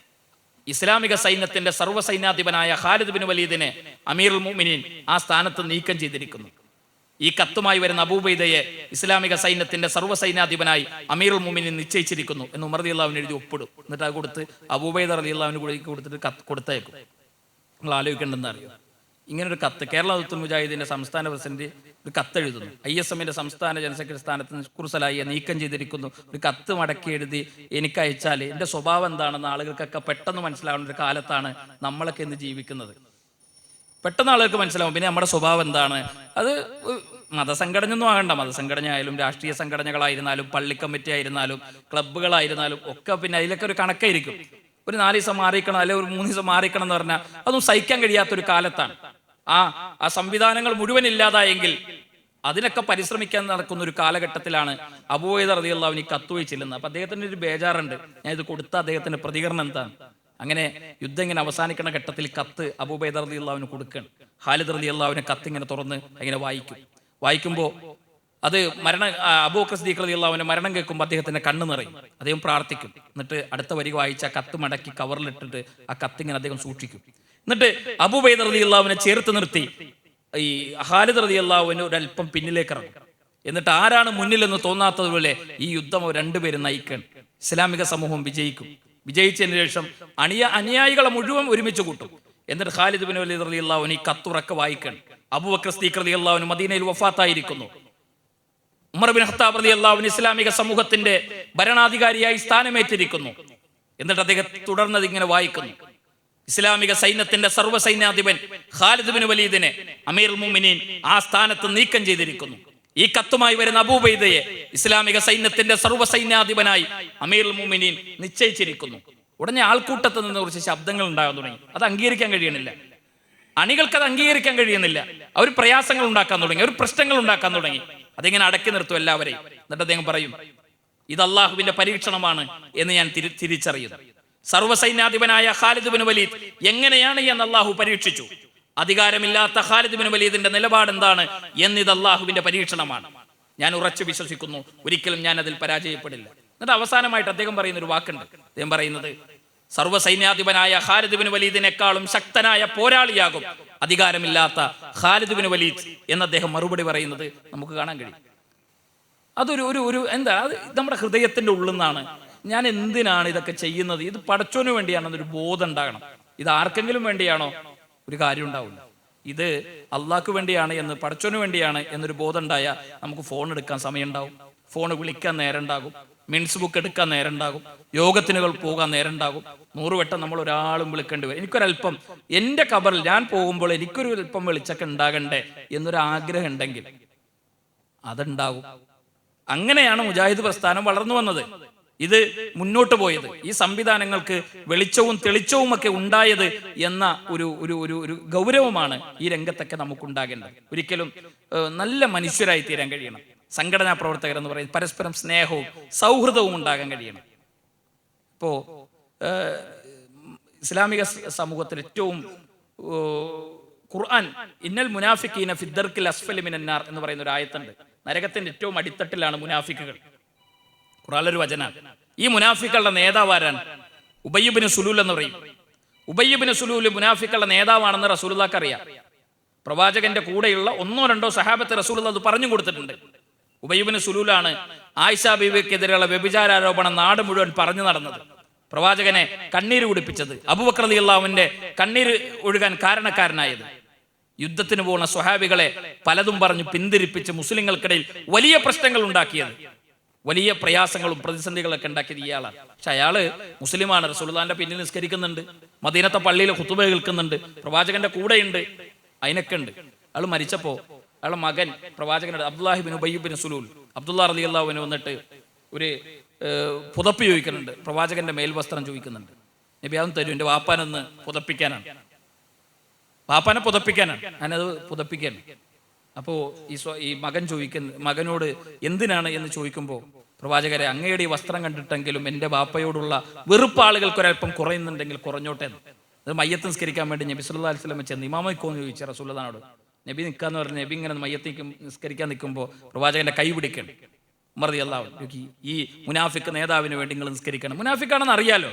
Speaker 1: ഇസ്ലാമിക സൈന്യത്തിന്റെ സർവ്വസൈന്യാധിപനായ ഖാലിദ് ബിൻ വലീദിനെ അമീറുൽ മുഅ്മിനീൻ ആ സ്ഥാനത്ത് നീക്കം ചെയ്തിരിക്കുന്നു. ഈ കത്തുമായി വരുന്ന അബൂബൈദയെ ഇസ്ലാമിക സൈന്യത്തിന്റെ സർവ്വസൈന്യാധിപനായി അമീറുൽ മുഅ്മിനീൻ നിശ്ചയിച്ചിരിക്കുന്നു എന്ന് ഉമർ റളിയല്ലാഹു അൻഹു എഴുതി ഒപ്പിടും. എന്നിട്ട് അത് കൊടുത്ത് അബൂബൈദ റളിയല്ലാഹു അൻഹു കൊടുത്തിട്ട് കത്ത് കൊടുത്തേക്കും. നിങ്ങൾ ആലോചിക്കേണ്ടെന്ന് അറിയോ, ഇങ്ങനൊരു കത്ത് കേരള ദൗത്തുൽ മുജാഹിദിന്റെ സംസ്ഥാന പ്രസിഡന്റ് ഒരു കത്തെഴുതുന്നു. ISMന്റെ സംസ്ഥാന ജനറൽ സെക്രട്ടറി സ്ഥാനത്ത് കുർസലായി നീക്കം ചെയ്തിരിക്കുന്നു. ഒരു കത്ത് മടക്കി എഴുതി എനിക്ക് അയച്ചാൽ എൻ്റെ സ്വഭാവം എന്താണെന്ന് ആളുകൾക്കൊക്കെ പെട്ടെന്ന് മനസ്സിലാവുന്ന ഒരു കാലത്താണ് നമ്മളൊക്കെ ഇന്ന് ജീവിക്കുന്നത്. പെട്ടെന്ന് ആളുകൾക്ക് മനസ്സിലാവും പിന്നെ നമ്മുടെ സ്വഭാവം എന്താണ്. അത് മതസംഘടന ഒന്നും ആകണ്ട, മതസംഘടന ആയാലും രാഷ്ട്രീയ സംഘടനകളായിരുന്നാലും പള്ളി കമ്മിറ്റി ആയിരുന്നാലും ക്ലബ്ബുകളായിരുന്നാലും ഒക്കെ പിന്നെ അതിലൊക്കെ ഒരു കണക്കായിരിക്കും. ഒരു 4 ദിവസം മാറിക്കണം അല്ലെങ്കിൽ ഒരു 3 ദിവസം മാറിക്കണം എന്ന് പറഞ്ഞാൽ അതൊന്നും സഹിക്കാൻ കഴിയാത്തൊരു കാലത്താണ്. ആ സംവിധാനങ്ങൾ മുഴുവൻ ഇല്ലാതായെങ്കിൽ അതിനൊക്കെ പരിശ്രമിക്കാൻ നടക്കുന്ന ഒരു കാലഘട്ടത്തിലാണ് അബൂബൈദ റളിയല്ലാഹു അൻഹു കത്തുപോയി ചെല്ലുന്നത്. അപ്പൊ അദ്ദേഹത്തിന് ഒരു ബേജാറുണ്ട്, ഞാൻ ഇത് കൊടുത്ത അദ്ദേഹത്തിന്റെ പ്രതികരണം എന്താണ്. അങ്ങനെ യുദ്ധം ഇങ്ങനെ അവസാനിക്കുന്ന ഘട്ടത്തിൽ കത്ത് അബൂബൈദ റളിയല്ലാഹു അൻഹു കൊടുക്കുകയാണ്. ഖാലിദ് റളിയല്ലാഹു അൻഹു കത്ത് ഇങ്ങനെ തുറന്ന് ഇങ്ങനെ വായിക്കുമ്പോൾ അത് അബൂബക്കർ സിദ്ദീഖ് റളിയല്ലാഹു അൻഹു മരണം കേൾക്കുമ്പോൾ അദ്ദേഹത്തിന്റെ കണ്ണ് നിറയും. അദ്ദേഹം പ്രാർത്ഥിക്കും. എന്നിട്ട് അടുത്ത വരി വായിച്ച കത്ത് മടക്കി കവറിലിട്ടിട്ട് ആ കത്തിങ്ങനെ അദ്ദേഹം സൂക്ഷിക്കും. എന്നിട്ട് അബൂബൈദ റളിയല്ലാഹു അൻഹു ചേർത്ത് നിർത്തി ഈ ഖാലിദ് റളിയല്ലാഹു അൻഹു ഒരല്പം പിന്നിലേക്ക് ഇറങ്ങും. എന്നിട്ട് ആരാണ് മുന്നിലെന്ന് തോന്നാത്തതുപോലെ ഈ യുദ്ധം രണ്ടുപേരും നയിക്കണം. ഇസ്ലാമിക സമൂഹം വിജയിക്കും. വിജയിച്ചതിന് ശേഷം അനുയായികളെ മുഴുവൻ ഒരുമിച്ച് കൂട്ടും. എന്നിട്ട് ഖാലിദ് ബിൻ വലീദ് റളിയല്ലാഹു അൻഹു ഈ കത്തുറക്കെ വായിക്കണം. അബൂബക്കർ സിദ്ദീഖ് റളിയല്ലാഹു അൻഹു മദീനയിൽ വഫാത്തായിരിക്കുന്നു. ഉമർ ബിൻ ഖത്താബ് റളിയല്ലാഹു അൻഹു ഇസ്ലാമിക സമൂഹത്തിന്റെ ഭരണാധികാരിയായി സ്ഥാനമേറ്റിരിക്കുന്നു. എന്നിട്ട് അദ്ദേഹം തുടർന്നത് ഇങ്ങനെ വായിക്കുന്നു. ഇസ്ലാമിക സൈന്യത്തിന്റെ സർവ്വസൈന്യാധിപൻ ഖാലിദ് ബിൻ വലീദിനെ അമീറുൽ മുഅ്മിനീൻ ആ സ്ഥാനത്ത് നീക്കം ചെയ്തിരിക്കുന്നു. ഈ കത്തുമായി വരുന്ന അബൂബൈദയെ ഇസ്ലാമിക സൈന്യത്തിന്റെ സർവ്വസൈന്യാധിപനായി അമീറുൽ മുഅ്മിനീൻ നിശ്ചയിച്ചിരിക്കുന്നു. ഉടനെ ആൾക്കൂട്ടത്തിൽ നിന്ന് കുറച്ച് ശബ്ദങ്ങൾ ഉണ്ടാകാൻ തുടങ്ങി. അത് അംഗീകരിക്കാൻ കഴിയണില്ല, അണികൾക്ക് അത് അംഗീകരിക്കാൻ കഴിയുന്നില്ല. അവർ പ്രയാസങ്ങൾ ഉണ്ടാക്കാൻ തുടങ്ങി, അവർ പ്രശ്നങ്ങൾ ഉണ്ടാക്കാൻ തുടങ്ങി. അതിങ്ങനെ അടക്കി നിർത്തും എല്ലാവരെയും. എന്നിട്ട് അദ്ദേഹം പറയും, ഇത് അള്ളാഹുവിന്റെ പരീക്ഷണമാണ് എന്ന് ഞാൻ തിരിച്ചറിയുന്നു. സർവ്വസൈന്യാധിപനായ ഖാലിദ് ബിൻ വലീദ് എങ്ങനെയാണ് എന്ന് അള്ളാഹു പരീക്ഷിച്ചു. അധികാരമില്ലാത്ത ഖാലിദ് ബിൻ വലീദിന്റെ നിലപാട് എന്താണ് എന്നിത് അള്ളാഹുവിന്റെ പരീക്ഷണമാണ്. ഞാൻ ഉറച്ചു വിശ്വസിക്കുന്നു, ഒരിക്കലും ഞാൻ അതിൽ പരാജയപ്പെടില്ല. എന്നിട്ട് അവസാനമായിട്ട് അദ്ദേഹം പറയുന്ന ഒരു വാക്കുണ്ട്. അദ്ദേഹം പറയുന്നത്, സർവ്വസൈന്യാധിപനായ ഖാലിദ് ബിൻ വലീദിനേക്കാളും ശക്തനായ പോരാളിയാകും അധികാരമില്ലാത്ത ഖാലിദ് ബിൻ വലീദ് എന്ന് അദ്ദേഹം മറുപടി പറയുന്നത് നമുക്ക് കാണാൻ കഴിയും. അതൊരു എന്താ, അത് നമ്മുടെ ഹൃദയത്തിന്റെ ഉള്ളിൽ നിന്നാണ്. ഞാൻ എന്തിനാണ് ഇതൊക്കെ ചെയ്യുന്നത്, ഇത് പടച്ചോന് വേണ്ടിയാണെന്നൊരു ബോധം ഉണ്ടാകണം. ഇത് ആർക്കെങ്കിലും വേണ്ടിയാണോ, ഒരു കാര്യം ഉണ്ടാവില്ല. ഇത് അള്ളാഹ്ക്ക് വേണ്ടിയാണ് എന്ന്, പടച്ചോന് വേണ്ടിയാണ് എന്നൊരു ബോധം ഉണ്ടായാൽ നമുക്ക് ഫോൺ എടുക്കാൻ സമയം ഉണ്ടാവും, ഫോൺ വിളിക്കാൻ നേരം ഉണ്ടാകും, മിൻസ് ബുക്ക് എടുക്കാൻ നേരം ഉണ്ടാകും, യോഗത്തിനുകൾ പോകാൻ നേരം ഉണ്ടാകും. 100 വട്ടം നമ്മൾ ഒരാളും വിളിക്കേണ്ടി വരും. എനിക്കൊരല്പം എൻ്റെ ഖബറിൽ ഞാൻ പോകുമ്പോൾ എനിക്കൊരു അല്പം വെളിച്ചൊക്കെ ഉണ്ടാകണ്ടേ എന്നൊരു ആഗ്രഹം ഉണ്ടെങ്കിൽ അതുണ്ടാകും. അങ്ങനെയാണ് മുജാഹിദ് പ്രസ്ഥാനം വളർന്നു വന്നത്. ഇത് മുന്നോട്ട് പോയത്, ഈ സംവിധാനങ്ങൾക്ക് വെളിച്ചവും തെളിച്ചവും ഒക്കെ ഉണ്ടായത് എന്ന ഒരു ഗൗരവമാണ് ഈ രംഗത്തൊക്കെ നമുക്കുണ്ടാകേണ്ടത്. ഒരിക്കലും നല്ല മനുഷ്യരായി തീരാൻ കഴിയണം. സംഘടനാ പ്രവർത്തകർ എന്ന് പറയുന്നത് പരസ്പരം സ്നേഹവും സൗഹൃദവും ഉണ്ടാകാൻ കഴിയണം. ഇപ്പോ ഇസ്ലാമിക സമൂഹത്തിൽ ഏറ്റവും ഖുർആൻ ഇന്നൽ മുനാഫിഖീന ഫി ദർക്കിൽ അസ്ഫലി മിനന്നാർ എന്ന് പറയുന്ന ഒരു ആയത്തുണ്ട്. നരകത്തിന്റെ ഏറ്റവും അടിത്തട്ടിലാണ് മുനാഫിക്കുകൾ. ഖുർആനിലൊരു വചനാണ്. ഈ മുനാഫിക്കുകളുടെ നേതാവ് ആരാണ്? ഉബയ്യ് ഇബ്നു സുലൂൽ എന്ന് പറയും. ഉബയ്യ് ഇബ്നു സുലൂൽ മുനാഫിക്കുകളുടെ നേതാവാണെന്ന് റസൂലുള്ളാഹിക്ക് അറിയാം. പ്രവാചകന്റെ കൂടെയുള്ള 1-2 സഹാബത്ത് റസൂലുള്ളാഹി അത് പറഞ്ഞു കൊടുത്തിട്ടുണ്ട്. ഉബയ്യ് ഇബ്നു സുലൂലാണ് ആയിഷ ബീവിക്കെതിരെയുള്ള വ്യഭിചാരോപണം നാട് മുഴുവൻ പറഞ്ഞു നടന്നത്, പ്രവാചകനെ കണ്ണീര് കുടിപ്പിച്ചത്, അബൂബക്കർ റളിയല്ലാഹുവിന്റെ കണ്ണീര് ഒഴുകാൻ കാരണക്കാരനായത്, യുദ്ധത്തിന് പോകുന്ന സ്വഹാബികളെ പലതും പറഞ്ഞു പിന്തിരിപ്പിച്ച് മുസ്ലിങ്ങൾക്കിടയിൽ വലിയ പ്രശ്നങ്ങൾ ഉണ്ടാക്കിയത്, വലിയ പ്രയാസങ്ങളും പ്രതിസന്ധികളൊക്കെ ഉണ്ടാക്കിയത് ഇയാളാണ്. പക്ഷെ അയാള് മുസ്ലിമാണ്, റസൂലുള്ളാഹിന്റെ പിന്നിൽ നിസ്കരിക്കുന്നുണ്ട്, മദീനത്തെ പള്ളിയിൽ ഖുതുബ കേൾക്കുന്നുണ്ട്, പ്രവാചകന്റെ കൂടെയുണ്ട്, അതിനൊക്കെ ഉണ്ട്. അയാൾ മരിച്ചപ്പോ അയാളുടെ മകൻ പ്രവാചകനുടെ Abdullahi bin Ubayy bin Salul, Abdullah റളിയല്ലാഹു അൻഹു വന്നിട്ട് ഒരു പുതപ്പ് ചോദിക്കുന്നുണ്ട്, പ്രവാചകന്റെ മേൽവസ്ത്രം ചോദിക്കുന്നുണ്ട്. നബി അതൊന്നും തരും, എൻ്റെ വാപ്പാനൊന്ന് പുതപ്പിക്കാനാണ്, വാപ്പാനെ പുതപ്പിക്കാനാണ്, ഞാനത് പുതപ്പിക്കാനാണ്. അപ്പോൾ ഈ മകൻ മകനോട് എന്തിനാണ് എന്ന് ചോദിക്കുമ്പോൾ, പ്രവാചകരെ അങ്ങയുടെ ഈ വസ്ത്രം കണ്ടിട്ടെങ്കിലും എൻ്റെ വാപ്പയോടുള്ള വെറുപ്പ് ആളുകൾക്ക് ഒരല്പം കുറയുന്നുണ്ടെങ്കിൽ കുറഞ്ഞോട്ടെ. അത് മയ്യത്ത് നിസ്കരിക്കാൻ വേണ്ടി നബി സല്ലല്ലാഹു അലൈഹി വസല്ലം ചെന്ന് ഇമാമയ്ക്കോന്ന് ചോദിച്ചു റസൂലുള്ളാഹിനോട്. നബി നിൽക്കാന്ന് പറഞ്ഞ് നബി ഇങ്ങനെ മയ്യത്ത് നിസ്കരിക്കാൻ നിൽക്കുമ്പോൾ പ്രവാചകന്റെ കൈ പിടിക്കണം. ഉമർ റളിയല്ലാഹു അൻഹു, ഈ മുനാഫിക്ക് നേതാവിന് വേണ്ടി നിങ്ങൾ നിസ്കരിക്കണം. മുനാഫിക്കാണെന്ന് അറിയാലോ.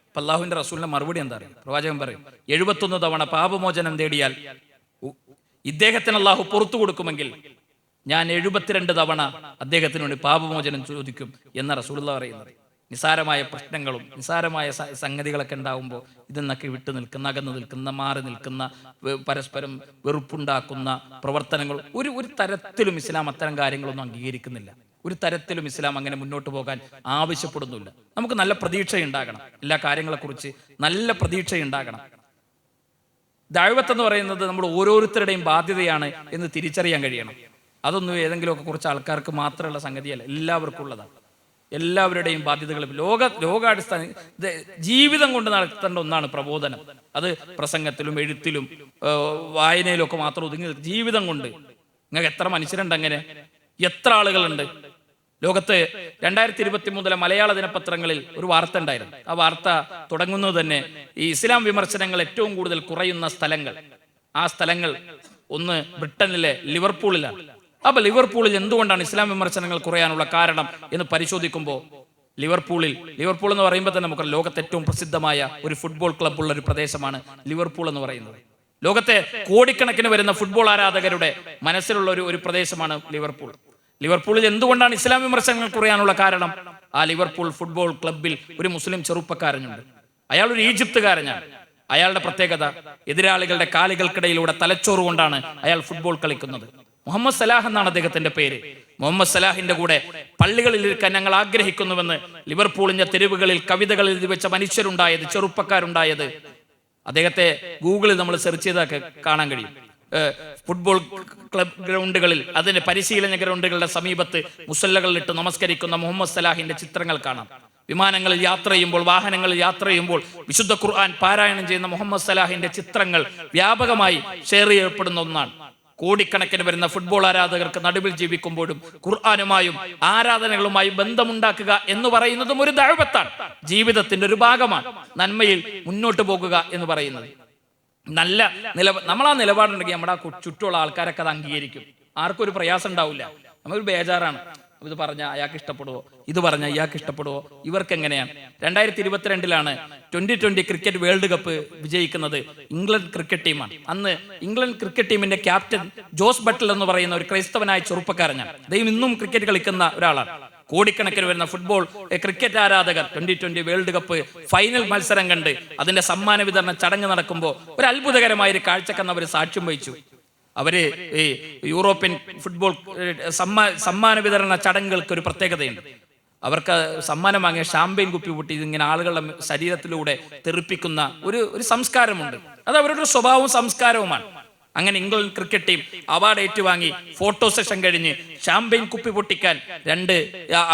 Speaker 1: അപ്പൊ അല്ലാഹുവിന്റെ റസൂലിന്റെ മറുപടി എന്താ അറിയാം? പ്രവാചകൻ പറയും, 71 തവണ പാപമോചനം തേടിയാൽ ഇദ്ദേഹത്തിന് അല്ലാഹു പുറത്തു കൊടുക്കുമെങ്കിൽ ഞാൻ 72 തവണ അദ്ദേഹത്തിന് വേണ്ടി പാപമോചനം ചോദിക്കും എന്ന റസൂലുള്ളാഹി പറയുന്നത്. നിസാരമായ പ്രശ്നങ്ങളും നിസാരമായ സംഗതികളൊക്കെ ഉണ്ടാകുമ്പോൾ ഇതെന്നൊക്കെ വിട്ടു നിൽക്കുന്ന, അകന്നു നിൽക്കുന്ന, മാറി നിൽക്കുന്ന, പരസ്പരം വെറുപ്പുണ്ടാക്കുന്ന പ്രവർത്തനങ്ങൾ ഒരു തരത്തിലും ഇസ്ലാം അത്തരം കാര്യങ്ങളൊന്നും അംഗീകരിക്കുന്നില്ല. ഒരു തരത്തിലും ഇസ്ലാം അങ്ങനെ മുന്നോട്ട് പോകാൻ ആവശ്യപ്പെടുന്നില്ല. നമുക്ക് നല്ല പ്രതീക്ഷയുണ്ടാകണം, എല്ലാ കാര്യങ്ങളെക്കുറിച്ച് നല്ല പ്രതീക്ഷയുണ്ടാകണം. ദഅവത്ത് എന്ന് പറയുന്നത് നമ്മൾ ഓരോരുത്തരുടെയും ബാധ്യതയാണ് എന്ന് തിരിച്ചറിയാൻ കഴിയണം. അതൊന്നും ഏതെങ്കിലുമൊക്കെ കുറച്ച് ആൾക്കാർക്ക് മാത്രമുള്ള സംഗതിയല്ല, എല്ലാവർക്കും ഉള്ളതാണ്. എല്ലാവരുടെയും ബാധ്യതകൾ ലോകാടിസ്ഥാന ജീവിതം കൊണ്ട് നടത്തേണ്ട ഒന്നാണ് പ്രബോധനം. അത് പ്രസംഗത്തിലും എഴുത്തിലും വായനയിലും ഒക്കെ മാത്രം ഒതുങ്ങി ജീവിതം കൊണ്ട്. നിങ്ങൾക്ക് എത്ര മനുഷ്യരുണ്ട് അങ്ങനെ? എത്ര ആളുകളുണ്ട് ലോകത്ത്? 2023 മലയാള ദിനപത്രങ്ങളിൽ ഒരു വാർത്ത ഉണ്ടായിരുന്നു. ആ വാർത്ത തുടങ്ങുന്നത് തന്നെ ഈ ഇസ്ലാം വിമർശനങ്ങൾ ഏറ്റവും കൂടുതൽ കുറയുന്ന സ്ഥലങ്ങൾ. ആ സ്ഥലങ്ങൾ ഒന്ന് ബ്രിട്ടനിലെ ലിവർപൂളിലാണ്. അപ്പൊ ലിവർപൂളിൽ എന്തുകൊണ്ടാണ് ഇസ്ലാം വിമർശനങ്ങൾ കുറയാനുള്ള കാരണം എന്ന് പരിശോധിക്കുമ്പോൾ ലിവർപൂൾ എന്ന് പറയുമ്പോൾ തന്നെ നമുക്ക് ലോകത്തെ ഏറ്റവും പ്രസിദ്ധമായ ഒരു ഫുട്ബോൾ ക്ലബ്ബുള്ള ഒരു പ്രദേശമാണ് ലിവർപൂൾ എന്ന് പറയുന്നത്. ലോകത്തെ കോടിക്കണക്കിന് വരുന്ന ഫുട്ബോൾ ആരാധകരുടെ മനസ്സിലുള്ള ഒരു പ്രദേശമാണ് ലിവർപൂളിൽ എന്തുകൊണ്ടാണ് ഇസ്ലാം വിമർശനങ്ങൾ കുറയാനുള്ള കാരണം? ആ ലിവർപൂൾ ഫുട്ബോൾ ക്ലബ്ബിൽ ഒരു മുസ്ലിം ചെറുപ്പക്കാരനുണ്ട്. അയാൾ ഒരു ഈജിപ്തുകാരനാണ്. അയാളുടെ പ്രത്യേകത, എതിരാളികളുടെ കാലുകൾക്കിടയിലൂടെ തലച്ചോറ് കൊണ്ടാണ് അയാൾ ഫുട്ബോൾ കളിക്കുന്നത്. മുഹമ്മദ് സലാഹ് എന്നാണ് അദ്ദേഹത്തിന്റെ പേര്. മുഹമ്മദ് സലാഹിന്റെ കൂടെ പള്ളികളിൽ ഇരിക്കാൻ ഞങ്ങൾ ആഗ്രഹിക്കുന്നുവെന്ന് ലിവർപൂളിന്റെ തെരുവുകളിൽ കവിതകളിൽ വെച്ച മനുഷ്യരുണ്ടായത്, ചെറുപ്പക്കാരുണ്ടായത്. അദ്ദേഹത്തെ ഗൂഗിളിൽ നമ്മൾ സെർച്ച് ചെയ്തൊക്കെ കാണാൻ കഴിയും. ഫുട്ബോൾ ക്ലബ് ഗ്രൗണ്ടുകളിൽ, അതിന്റെ പരിശീലന ഗ്രൗണ്ടുകളുടെ സമീപത്ത് മുസല്ലകളിലിട്ട് നമസ്കരിക്കുന്ന മുഹമ്മദ് സലാഹിന്റെ ചിത്രങ്ങൾ കാണാം. വിമാനങ്ങളിൽ യാത്ര ചെയ്യുമ്പോൾ, വാഹനങ്ങളിൽ യാത്ര ചെയ്യുമ്പോൾ വിശുദ്ധ ഖുർആൻ പാരായണം ചെയ്യുന്ന മുഹമ്മദ് സലാഹിന്റെ ചിത്രങ്ങൾ വ്യാപകമായി ഷെയർ ചെയ്യപ്പെടുന്ന ഒന്നാണ്. കോടിക്കണക്കിന് വരുന്ന ഫുട്ബോൾ ആരാധകർക്ക് നടുവിൽ ജീവിക്കുമ്പോഴും ഖുർആനുമായും ആരാധനകളുമായും ബന്ധമുണ്ടാക്കുക എന്ന് പറയുന്നതും ഒരു ദഅവത്താണ്, ജീവിതത്തിന്റെ ഒരു ഭാഗമാണ്. നന്മയിൽ മുന്നോട്ട് പോകുക എന്ന് പറയുന്നത് നമ്മളാ നിലപാടുണ്ടെങ്കിൽ നമ്മുടെ ചുറ്റുമുള്ള ആൾക്കാരൊക്കെ അത് അംഗീകരിക്കും. ആർക്കും ഒരു പ്രയാസം ഉണ്ടാവില്ല. നമ്മളൊരു ബേജാറാണ്, ഇത് പറഞ്ഞാൽ അയാൾക്ക് ഇഷ്ടപ്പെടുവോ, ഇത് പറഞ്ഞാൽ ഇയാൾക്ക് ഇഷ്ടപ്പെടുവോ, ഇവർക്ക് എങ്ങനെയാണ്? 2022 2020 ക്രിക്കറ്റ് വേൾഡ് കപ്പ് വിജയിക്കുന്നത് ഇംഗ്ലണ്ട് ക്രിക്കറ്റ് ടീമാണ്. അന്ന് ഇംഗ്ലണ്ട് ക്രിക്കറ്റ് ടീമിന്റെ ക്യാപ്റ്റൻ ജോസ് ബട്ട്ലർ എന്ന് പറയുന്ന ഒരു ക്രൈസ്തവനായ ചെറുപ്പക്കാരനാണ്. അദ്ദേഹം ഇന്നും ക്രിക്കറ്റ് കളിക്കുന്ന ഒരാളാണ്. കോടിക്കണക്കിന് വരുന്ന ഫുട്ബോൾ ക്രിക്കറ്റ് ആരാധകർ 2020 വേൾഡ് കപ്പ് ഫൈനൽ മത്സരം കണ്ട് അതിന്റെ സമ്മാന വിതരണ ചടങ്ങ് നടക്കുമ്പോൾ ഒരു അത്ഭുതകരമായ ഒരു കാഴ്ചക്കെന്ന് അവർ സാക്ഷ്യം വഹിച്ചു. അവര് ഈ യൂറോപ്യൻ ഫുട്ബോൾ സമ്മാന വിതരണ ചടങ്ങുകൾക്ക് ഒരു പ്രത്യേകതയുണ്ട്. അവർക്ക് സമ്മാനം വാങ്ങിയ ഷാമ്പയിൻ കുപ്പി പൊട്ടി ഇതിങ്ങനെ ആളുകളുടെ ശരീരത്തിലൂടെ തെറിപ്പിക്കുന്ന ഒരു സംസ്കാരമുണ്ട്. അത് അവരുടെ സ്വഭാവവും സംസ്കാരവുമാണ്. അങ്ങനെ ഇംഗ്ലണ്ട് ക്രിക്കറ്റ് ടീം അവാർഡ് ഏറ്റുവാങ്ങി ഫോട്ടോ സെഷൻ കഴിഞ്ഞ് ഷാമ്പയിൻ കുപ്പി പൊട്ടിക്കാൻ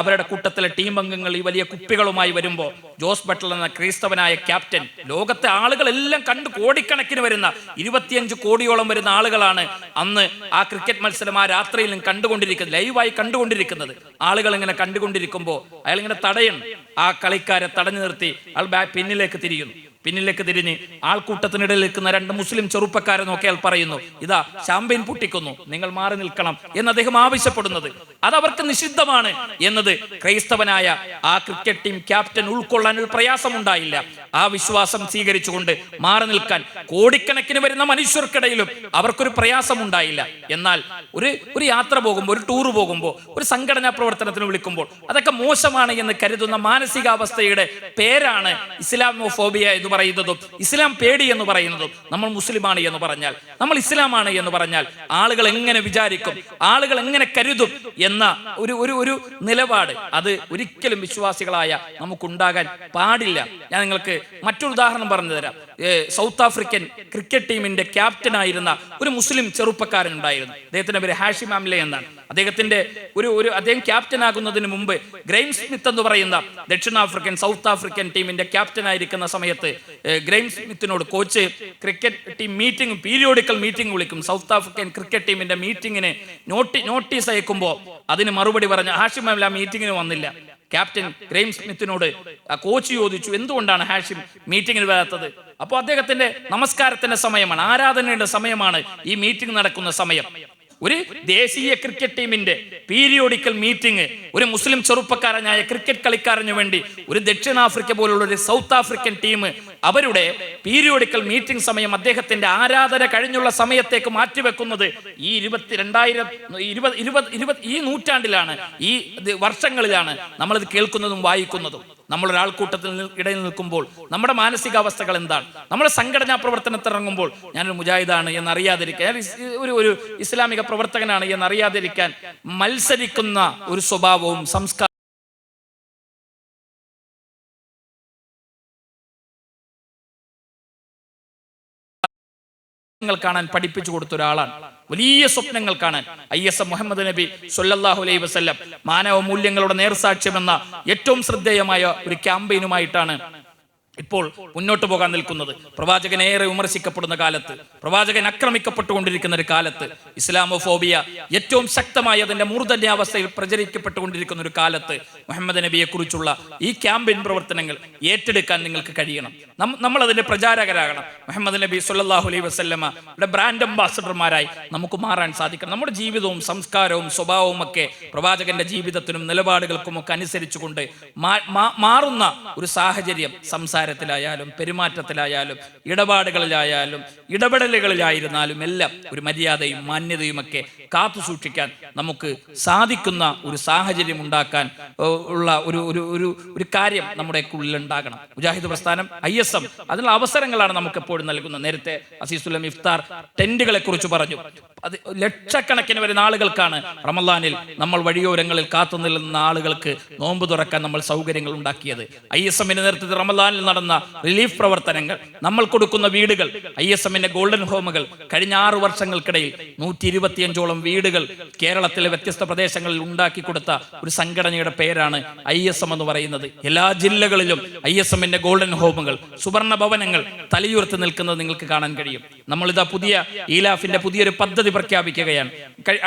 Speaker 1: അവരുടെ കൂട്ടത്തിലെ ടീം അംഗങ്ങൾ ഈ വലിയ കുപ്പികളുമായി വരുമ്പോൾ ജോസ് ബട്ട്ലർ എന്ന ക്രൈസ്തവനായ ക്യാപ്റ്റൻ, ലോകത്തെ ആളുകളെല്ലാം കണ്ട് കോടിക്കണക്കിന് വരുന്ന 25 കോടിയോളം വരുന്ന ആളുകളാണ് അന്ന് ആ ക്രിക്കറ്റ് മത്സരം ആ രാത്രിയിലും കണ്ടുകൊണ്ടിരിക്കുന്നത്, ലൈവായി കണ്ടുകൊണ്ടിരിക്കുന്നത്. ആളുകൾ ഇങ്ങനെ കണ്ടുകൊണ്ടിരിക്കുമ്പോൾ അയാൾ ഇങ്ങനെ തടയുന്നു. ആ കളിക്കാരെ തടഞ്ഞു നിർത്തി അയാൾ പിന്നിലേക്ക് തിരിയുന്നു. പിന്നിലേക്ക് തിരിഞ്ഞ് ആൾക്കൂട്ടത്തിനിടയിൽ നിൽക്കുന്ന 2 മുസ്ലിം ചെറുപ്പക്കാരെ നോക്കിയാൽ പറയുന്നു, ഇതാ ഷാമ്പയിൻ പൊട്ടിക്കുന്നു, നിങ്ങൾ മാറി നിൽക്കണം എന്ന് അദ്ദേഹം ആവശ്യപ്പെടുന്നത്. അത് അവർക്ക് നിഷിദ്ധമാണ് എന്നത് ക്രൈസ്തവനായ ആ ക്രിക്കറ്റ് ടീം ക്യാപ്റ്റൻ ഉൾക്കൊള്ളാൻ ഒരു പ്രയാസമുണ്ടായില്ല. ആ വിശ്വാസം സ്വീകരിച്ചുകൊണ്ട് മാറി നിൽക്കാൻ കോടിക്കണക്കിന് വരുന്ന മനുഷ്യർക്കിടയിലും അവർക്കൊരു പ്രയാസമുണ്ടായില്ല. എന്നാൽ ഒരു യാത്ര പോകുമ്പോൾ, ഒരു ടൂർ പോകുമ്പോൾ, ഒരു സംഘടനാ പ്രവർത്തനത്തിന് വിളിക്കുമ്പോൾ അതൊക്കെ മോശമാണ് എന്ന് കരുതുന്ന മാനസികാവസ്ഥയുടെ പേരാണ് ഇസ്ലാമോഫോബിയ എന്ന് പറയുന്നതും ഇസ്ലാം പേടി എന്ന് പറയുന്നതും. നമ്മൾ മുസ്ലിമാണ് എന്ന് പറഞ്ഞാൽ, നമ്മൾ ഇസ്ലാമാണ് എന്ന് പറഞ്ഞാൽ ആളുകൾ എങ്ങനെ വിചാരിക്കും, ആളുകൾ എങ്ങനെ കരുതും എന്ന ഒരു നിലപാട് അത് ഒരിക്കലും വിശ്വാസികളായ നമുക്കുണ്ടാകാൻ പാടില്ല. ഞാൻ നിങ്ങൾക്ക് മറ്റൊരു ഉദാഹരണം പറഞ്ഞു തരാം. സൗത്ത് ആഫ്രിക്കൻ ക്രിക്കറ്റ് ടീമിന്റെ ക്യാപ്റ്റനായിരുന്ന ഒരു മുസ്ലിം ചെറുപ്പക്കാരൻ ഉണ്ടായിരുന്നു. അദ്ദേഹത്തിന്റെ പേര് ഹാഷിം ആംലെ എന്നാണ്. അദ്ദേഹം ക്യാപ്റ്റൻ ആകുന്നതിന് മുമ്പ് ഗ്രെയിം സ്മിത്ത് എന്ന് പറയുന്ന ദക്ഷിണാഫ്രിക്കൻ സൗത്ത് ആഫ്രിക്കൻ ടീമിന്റെ ക്യാപ്റ്റൻ ആയിരിക്കുന്ന സമയത്ത് ഗ്രെയിം സ്മിത്തിനോട് coach cricket team meeting, periodical meeting വിളിക്കും. സൗത്ത് ആഫ്രിക്കൻ ക്രിക്കറ്റ് ടീമിന്റെ മീറ്റിംഗിന് നോട്ടീസ് അയക്കുമ്പോൾ അതിന് മറുപടി പറഞ്ഞ ഹാഷിം ആംലെ ആ മീറ്റിംഗിന് വന്നില്ല. ക്യാപ്റ്റൻ ഗ്രെയിം സ്മിത്തിനോട് കോച്ച് ചോദിച്ചു, എന്തുകൊണ്ടാണ് ഹാഷിം മീറ്റിംഗിന് വരാത്തത്? അപ്പോൾ അദ്ദേഹത്തിന്റെ നമസ്കാരത്തിന്റെ സമയമാണ്, ആരാധനയുടെ സമയമാണ് ഈ മീറ്റിംഗ് നടക്കുന്ന സമയം. ഒരു ദേശീയ ക്രിക്കറ്റ് ടീമിന്റെ പീരിയോഡിക്കൽ മീറ്റിംഗ് ഒരു മുസ്ലിം ചെറുപ്പക്കാരനായ ക്രിക്കറ്റ് കളിക്കാരന് വേണ്ടി ഒരു ദക്ഷിണാഫ്രിക്ക പോലുള്ള ഒരു സൗത്ത് ആഫ്രിക്കൻ ടീം അവരുടെ പീരിയോഡിക്കൽ മീറ്റിംഗ് സമയം അദ്ദേഹത്തിന്റെ ആരാധന കഴിഞ്ഞുള്ള സമയത്തേക്ക് മാറ്റിവെക്കുന്നത് ഈ 2020 ഈ നൂറ്റാണ്ടിലാണ്, ഈ വർഷങ്ങളിലാണ് നമ്മളിത് കേൾക്കുന്നതും വായിക്കുന്നതും. നമ്മൾ ഒരാൾക്കൂട്ടത്തിൽ ഇടയിൽ നിൽക്കുമ്പോൾ നമ്മുടെ മാനസികാവസ്ഥകൾ എന്താണ്? നമ്മുടെ സംഘടനാ പ്രവർത്തനത്തിൽ ഇറങ്ങുമ്പോൾ ഞാനൊരു മുജാഹിദാണ് എന്നറിയാതിരിക്കാൻ, ഒരു ഇസ്ലാമിക പ്രവർത്തകനാണ് എന്നറിയാതിരിക്കാൻ മത്സരിക്കുന്ന ഒരു സ്വഭാവവും സംസ്കാരം കാണാൻ പഠിപ്പിച്ചു കൊടുത്ത ഒരാളാണ്. വലിയ സ്വപ്നങ്ങൾ കാണാൻ ISM മുഹമ്മദ് നബി സ്വല്ലല്ലാഹു അലൈഹി വസല്ലം മാനവ മൂല്യങ്ങളുടെ നേർസാക്ഷ്യമെന്ന ഏറ്റവും ശ്രദ്ധേയമായ ഒരു ക്യാമ്പയിനുമായിട്ടാണ് ഇപ്പോൾ മുന്നോട്ട് പോകാൻ നിൽക്കുന്നത്. പ്രവാചകൻ ഏറെ വിമർശിക്കപ്പെടുന്ന കാലത്ത്, പ്രവാചകൻ ആക്രമിക്കപ്പെട്ടുകൊണ്ടിരിക്കുന്ന ഒരു കാലത്ത്, ഇസ്ലാമോഫോബിയ ഏറ്റവും ശക്തമായി അതിന്റെ മൂർധന്യാവസ്ഥയിൽ പ്രചരിക്കപ്പെട്ടുകൊണ്ടിരിക്കുന്ന ഒരു കാലത്ത് മുഹമ്മദ് നബിയെ കുറിച്ചുള്ള ഈ ക്യാമ്പയിൻ പ്രവർത്തനങ്ങൾ ഏറ്റെടുക്കാൻ നിങ്ങൾക്ക് കഴിയണം. നമ്മൾ അതിന്റെ പ്രചാരകരാകണം. മുഹമ്മദ് നബി സ്വല്ലല്ലാഹു അലൈഹി വസല്ലമയുടെ ബ്രാൻഡ് അംബാസഡർമാരായി നമുക്ക് മാറാൻ സാധിക്കണം. നമ്മുടെ ജീവിതവും സംസ്കാരവും സ്വഭാവവും ഒക്കെ പ്രവാചകന്റെ ജീവിതത്തിനും നിലപാടുകൾക്കും ഒക്കെ അനുസരിച്ചുകൊണ്ട് മാറുന്ന ഒരു സാഹചര്യം സംസാരത്തിലായാലും പെരുമാറ്റത്തിലായാലും ഇടപാടുകളിലായാലും ഇടപെടലുകളിലായിരുന്നാലും എല്ലാം ഒരു മര്യാദയും മാന്യതയും ഒക്കെ കാത്തു സൂക്ഷിക്കാൻ നമുക്ക് സാധിക്കുന്ന ഒരു സാഹചര്യം ഉണ്ടാക്കാൻ ഉള്ള ഒരു കാര്യം നമ്മുടെ ഉള്ളിൽ ഉണ്ടാകണം. മുജാഹിദ് പ്രസ്ഥാനം ISM അതിനുള്ള അവസരങ്ങളാണ് നമുക്ക് എപ്പോഴും നൽകുന്നത്. നേരത്തെ അസീസുൽ ഇഫ്താർ ടെന്റുകളെ കുറിച്ച് പറഞ്ഞു. അത് ലക്ഷക്കണക്കിന് വരുന്ന ആളുകൾക്കാണ് റമളാനിൽ നമ്മൾ വഴിയോരങ്ങളിൽ കാത്തുനിൽക്കുന്ന ആളുകൾക്ക് നോമ്പ് തുറക്കാൻ നമ്മൾ സൗകര്യങ്ങൾ ഉണ്ടാക്കിയത്. ISMന്റെ നേതൃത്വത്തിൽ റമളാനിൽ നടന്ന റിലീഫ് പ്രവർത്തനങ്ങൾ, നമ്മൾ കൊടുക്കുന്ന വീടുകൾ, ISMന്റെ ഗോൾഡൻ ഹോമുകൾ കഴിഞ്ഞ 6 വർഷങ്ങൾക്കിടയിൽ 125ഓളം വീടുകൾ കേരളത്തിലെ വ്യത്യസ്ത പ്രദേശങ്ങളിൽ ഉണ്ടാക്കി കൊടുത്ത ഒരു സംഘടനയുടെ പേരാണ് ISM എന്ന് പറയുന്നത്. എല്ലാ ജില്ലകളിലും ISMന്റെ ഗോൾഡൻ ഹോമുകൾ, സുവർണ ഭവനങ്ങൾ തലയുയർത്തി നിൽക്കുന്നത് നിങ്ങൾക്ക് കാണാൻ കഴിയും. നമ്മളിതാ പുതിയ ഈലാഫിന്റെ പുതിയൊരു പദ്ധതി പ്രഖ്യാപിക്കുകയാണ്.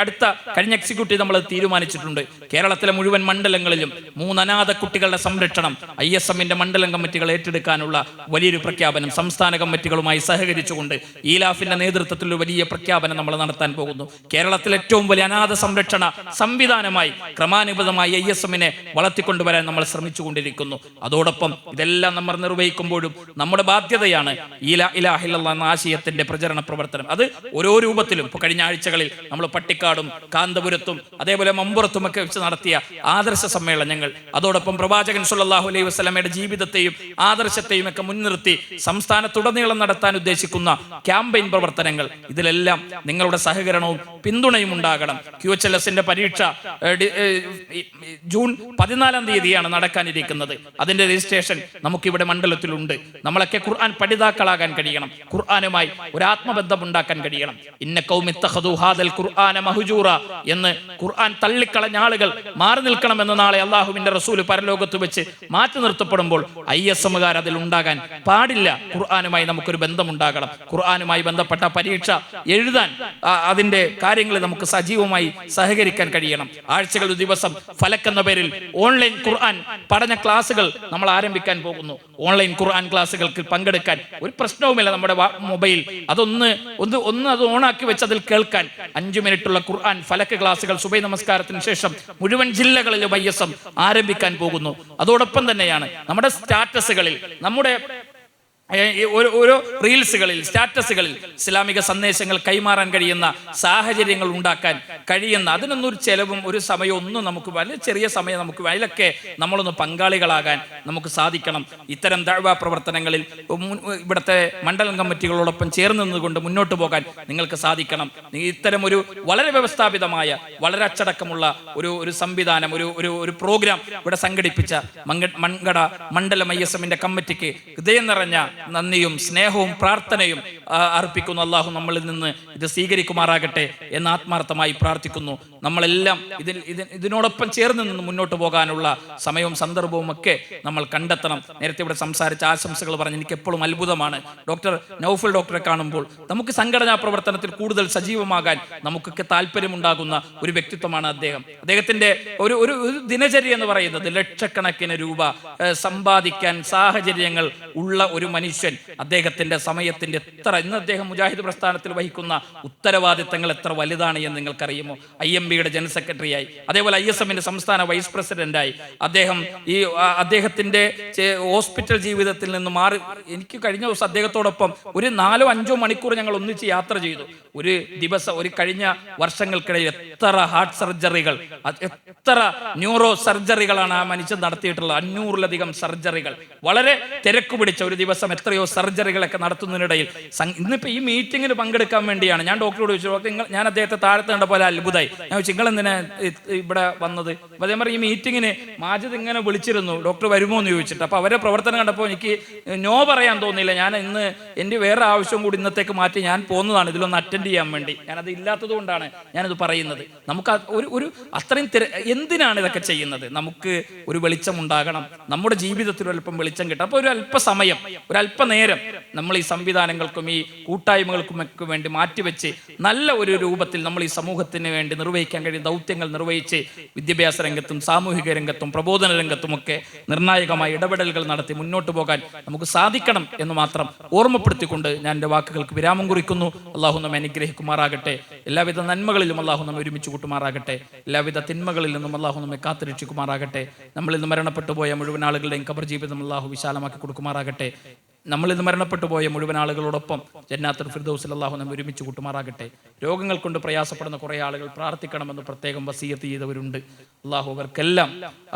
Speaker 1: കഴിഞ്ഞ എക്സിക്യൂട്ടീവ് നമ്മൾ തീരുമാനിച്ചിട്ടുണ്ട്. കേരളത്തിലെ മുഴുവൻ മണ്ഡലങ്ങളിലും 3 അനാഥ കുട്ടികളുടെ സംരക്ഷണം ISMന്റെ മണ്ഡലം കമ്മിറ്റികൾ ഏറ്റെടുക്കാനുള്ള വലിയൊരു പ്രഖ്യാപനം സംസ്ഥാന കമ്മിറ്റികളുമായി സഹകരിച്ചുകൊണ്ട് ഈലാഫിന്റെ നേതൃത്വത്തിൽ ഒരു വലിയ പ്രഖ്യാപനം നമ്മൾ നടത്താൻ പോകുന്നു. കേരളത്തിലെ ഏറ്റവും വലിയ അനാഥ സംരക്ഷണ സംവിധാനമായി ക്രമാനുഗതമായി ISMനെ വളർത്തിക്കൊണ്ടുവരാൻ നമ്മൾ ശ്രമിച്ചുകൊണ്ടിരിക്കുന്നു. അതോടൊപ്പം ഇതെല്ലാം നമ്മൾ നിർവഹിക്കുമ്പോഴും നമ്മുടെ ബാധ്യതയാണ് ഇലാഹ ഇല്ലല്ലാഹ് എന്ന ആശയത്തിന്റെ പ്രചരണ പ്രവർത്തനം. അത് ഓരോ രൂപത്തിലും കഴിഞ്ഞ ആഴ്ചകളിൽ നമ്മൾ പട്ടിക്കാടും കാന്തപുരത്തും അതേപോലെ മമ്പുറത്തും ഒക്കെ വെച്ച് നടത്തിയ ആദർശ സമ്മേളനങ്ങൾ, അതോടൊപ്പം പ്രവാചകൻ സ്വല്ലല്ലാഹു അലൈഹി വസല്ലമയുടെ ജീവിതത്തെയും ആദർശത്തെയും ഒക്കെ മുൻനിർത്തി സംസ്ഥാനത്തുടനീളം നടത്താൻ ഉദ്ദേശിക്കുന്ന ക്യാമ്പയിൻ പ്രവർത്തനങ്ങൾ, ഇതിലെല്ലാം നിങ്ങളുടെ സഹകരണവും പിന്തുണയും ഉണ്ടാകണം. QHLSന്റെ പരീക്ഷ ജൂൺ 14 തീയതിയാണ് നടക്കാനിരിക്കുന്നത്. അതിന്റെ രജിസ്ട്രേഷൻ നമുക്കിവിടെ മണ്ഡലത്തിലുണ്ട്. നമ്മളൊക്കെ ഖുർആൻ പഠിതാക്കളാകാൻ കഴിയണം. ഖുർആനുമായി ഒരു ആത്മബന്ധം ഉണ്ടാക്കാൻ കഴിയണം. ഇന്ന ഖൗമി ഇത്തഖദു ഹാദൽ ഖുർആന മഹ്ജൂറ എന്ന് ഖുർആൻ തള്ളിക്കളഞ്ഞ ആളുകൾ മാറി നിൽക്കണമെന്ന് നാളെ അല്ലാഹുവിന്റെ റസൂൽ പരലോകത്ത് വെച്ച് മാറ്റി നിർത്തപ്പെടുമ്പോൾ ISMകാർ കൂട്ടുകാർ അതിൽ ഉണ്ടാകാൻ പാടില്ല. ഖുർആനുമായി നമുക്കൊരു ബന്ധമുണ്ടാകണം. ഖുർആനുമായി ബന്ധപ്പെട്ട പരീക്ഷ എഴുതാൻ അതിന്റെ കാര്യങ്ങൾ നമുക്ക് സജീവമായി സഹകരിക്കാൻ കഴിയണം. ആഴ്ചകൾ ഒരു ദിവസം ഫലക് എന്ന പേരിൽ ഓൺലൈൻ ഖുർആൻ പഠന ക്ലാസുകൾ നമ്മൾ ആരംഭിക്കാൻ പോകുന്നു. ഓൺലൈൻ ഖുർആൻ ക്ലാസുകൾക്ക് പങ്കെടുക്കാൻ ഒരു പ്രശ്നവുമില്ല. നമ്മുടെ മൊബൈൽ അതൊന്ന് അത് ഓണാക്കി വെച്ച് അതിൽ കേൾക്കാൻ 5 മിനിറ്റുള്ള ഖുർആൻ ഫലക് ക്ലാസുകൾ സുബൈ നമസ്കാരത്തിന് ശേഷം മുഴുവൻ ജില്ലകളിലും ISM ആരംഭിക്കാൻ പോകുന്നു. അതോടൊപ്പം തന്നെയാണ് നമ്മുടെ സ്റ്റാറ്റസുകളിൽ, നമ്മുടെ ഓരോ റീൽസുകളിൽ, സ്റ്റാറ്റസുകളിൽ ഇസ്ലാമിക സന്ദേശങ്ങൾ കൈമാറാൻ കഴിയുന്ന സാഹചര്യങ്ങൾ ഉണ്ടാക്കാൻ കഴിയുന്ന, അതിനൊന്നും ഒരു ചെലവും ഒരു സമയവും ഒന്നും നമുക്ക് വളരെ ചെറിയ സമയം നമുക്ക് അതിലൊക്കെ നമ്മളൊന്ന് പങ്കാളികളാകാൻ നമുക്ക് സാധിക്കണം. ഇത്തരം ദഅ്വ പ്രവർത്തനങ്ങളിൽ ഇവിടുത്തെ മണ്ഡലം കമ്മിറ്റികളോടൊപ്പം ചേർന്ന് നിന്നുകൊണ്ട് മുന്നോട്ട് പോകാൻ നിങ്ങൾക്ക് സാധിക്കണം. ഇത്തരം ഒരു വളരെ വ്യവസ്ഥാപിതമായ, വളരെ അച്ചടക്കമുള്ള ഒരു സംവിധാനം, ഒരു പ്രോഗ്രാം ഇവിടെ സംഘടിപ്പിച്ച മങ്കട മണ്ഡലം ISMന്റെ കമ്മിറ്റിക്ക് ഹൃദയം നിറഞ്ഞ നന്ദിയും സ്നേഹവും പ്രാർത്ഥനയും അർപ്പിക്കുന്നു. അള്ളാഹു നമ്മളിൽ നിന്ന് ഇത് സ്വീകരിക്കുമാറാകട്ടെ എന്ന് ആത്മാർത്ഥമായി പ്രാർത്ഥിക്കുന്നു. നമ്മളെല്ലാം ഇതിനോടൊപ്പം ചേർന്ന് നിന്ന് മുന്നോട്ട് പോകാനുള്ള സമയവും സന്ദർഭവും ഒക്കെ നമ്മൾ കണ്ടെത്തണം. നേരത്തെ ഇവിടെ സംസാരിച്ച ആശംസകൾ പറഞ്ഞ് എനിക്ക് എപ്പോഴും അത്ഭുതമാണ്. ഡോക്ടർ നൗഫൽ ഡോക്ടറെ കാണുമ്പോൾ നമുക്ക് സംഘടനാ പ്രവർത്തനത്തിൽ കൂടുതൽ സജീവമാകാൻ നമുക്കൊക്കെ താല്പര്യമുണ്ടാകുന്ന ഒരു വ്യക്തിത്വമാണ് അദ്ദേഹം. അദ്ദേഹത്തിന്റെ ഒരു ദിനചര്യ എന്ന് പറയുന്നത് ലക്ഷക്കണക്കിന് രൂപ സമ്പാദിക്കാൻ സാഹചര്യങ്ങൾ ഉള്ള ഒരു മനുഷ്യൻ. അദ്ദേഹത്തിന്റെ സമയത്തിന്റെ ഇന്ന് അദ്ദേഹം മുജാഹിദ് പ്രസ്ഥാനത്തിൽ വഹിക്കുന്ന ഉത്തരവാദിത്തങ്ങൾ എത്ര വലുതാണ് എന്ന് നിങ്ങൾക്കറിയുമോ? IMBയുടെ ജനറൽ സെക്രട്ടറിയായി, അതേപോലെ ISMന്റെ സംസ്ഥാന വൈസ് പ്രസിഡന്റായി അദ്ദേഹത്തിന്റെ ഹോസ്പിറ്റൽ ജീവിതത്തിൽ നിന്ന് മാറി. എനിക്ക് കഴിഞ്ഞ ദിവസം അദ്ദേഹത്തോടൊപ്പം ഒരു 4-5 മണിക്കൂർ ഞങ്ങൾ ഒന്നിച്ച് യാത്ര ചെയ്തു. ഒരു ദിവസം, ഒരു കഴിഞ്ഞ വർഷങ്ങൾക്കിടയിൽ എത്ര ഹാർട്ട് സർജറികൾ, എത്ര ന്യൂറോ സർജറികളാണ് ആ മനുഷ്യൻ നടത്തിയിട്ടുള്ളത്. 500-ലധികം സർജറികൾ. വളരെ തിരക്ക് പിടിച്ച ഒരു ദിവസം എത്രയോ സർജറികളൊക്കെ നടത്തുന്നതിനിടയിൽ ഇന്നിപ്പോ ഈ മീറ്റിങ്ങിന് പങ്കെടുക്കാൻ വേണ്ടിയാണ് ഞാൻ ഡോക്ടറോട് ചോദിച്ചു. ഞാൻ അദ്ദേഹത്തെ താഴത്ത് കണ്ട പോലെ അത്ഭുതമായി. ഞാൻ ചോദിച്ചു, നിങ്ങൾ എന്തിനാ ഇവിടെ വന്നത്? അപ്പൊ അതേ ഈ മീറ്റിങ്ങിന് മാജിദ് ഇങ്ങനെ വിളിച്ചിരുന്നു, ഡോക്ടർ വരുമോ എന്ന് ചോദിച്ചിട്ട്. അപ്പൊ അവരെ പ്രവർത്തനം കണ്ടപ്പോൾ എനിക്ക് നോ പറയാൻ തോന്നിയില്ല. ഞാൻ ഇന്ന് എൻ്റെ വേറെ ആവശ്യം കൂടി ഇന്നത്തേക്ക് മാറ്റി ഞാൻ പോകുന്നതാണ് ഇതിലൊന്ന് അറ്റൻഡ് ചെയ്യാൻ വേണ്ടി. ഞാനത് ഇല്ലാത്തത് കൊണ്ടാണ് ഞാനത് പറയുന്നത്. നമുക്ക് ഒരു അത്രയും എന്തിനാണ് ഇതൊക്കെ ചെയ്യുന്നത്? നമുക്ക് ഒരു വെളിച്ചം ഉണ്ടാകണം, നമ്മുടെ ജീവിതത്തിൽ ഒരല്പം വെളിച്ചം കിട്ടും. അപ്പൊ ഒരു അല്പസമയം, ഒരല്പനേരം നമ്മൾ ഈ സംവിധാനങ്ങൾക്കും ഈ കൂട്ടായ്മകൾക്കും ഒക്കെ വേണ്ടി മാറ്റിവെച്ച് നല്ല ഒരു രൂപത്തിൽ നമ്മൾ ഈ സമൂഹത്തിന് വേണ്ടി നിർവഹിക്കാൻ കഴിയുന്ന ദൗത്യങ്ങൾ നിർവഹിച്ച് വിദ്യാഭ്യാസ രംഗത്തും സാമൂഹിക രംഗത്തും പ്രബോധന രംഗത്തുമൊക്കെ നിർണായകമായ ഇടപെടലുകൾ നടത്തി മുന്നോട്ട് പോകാൻ നമുക്ക് സാധിക്കണം എന്ന് മാത്രം ഓർമ്മപ്പെടുത്തിക്കൊണ്ട് ഞാൻ എൻ്റെ വാക്കുകൾക്ക് വിരാമം കുറിക്കുന്നു. അള്ളാഹു നമ്മെ അനുഗ്രഹിക്കുമാറാകട്ടെ. എല്ലാവിധ നന്മകളിലും അള്ളാഹു നമ്മെ ഒരുമിച്ച് കൂട്ടുമാറാകട്ടെ. എല്ലാവിധ തിന്മകളിൽ നിന്നും അള്ളാഹു നമ്മെ കാത്തുരക്ഷിക്കുമാറാകട്ടെ. നമ്മളിൽ നിന്ന് മരണപ്പെട്ടു പോയ മുഴുവൻ ആളുകളുടെയും ഖബർ ജീവിതം അള്ളാഹു വിശാലമാക്കി കൊടുക്കുമാറാകട്ടെ. നമ്മളിൽ നിന്ന് മരണപ്പെട്ടു പോയ മുഴുവൻ ആളുകളോടൊപ്പം ജന്നാത്തുൽ ഫിർദൗസിൽ അല്ലാഹു നമ്മെ ഒരുമിച്ച് കൂട്ടുമാറാകട്ടെ. രോഗങ്ങൾ കൊണ്ട് പ്രയാസപ്പെടുന്ന കുറേ ആളുകൾ പ്രാർത്ഥിക്കണമെന്ന് പ്രത്യേകം വസിയത്ത് ചെയ്തവരുണ്ട്. അല്ലാഹു അവർക്കെല്ലാം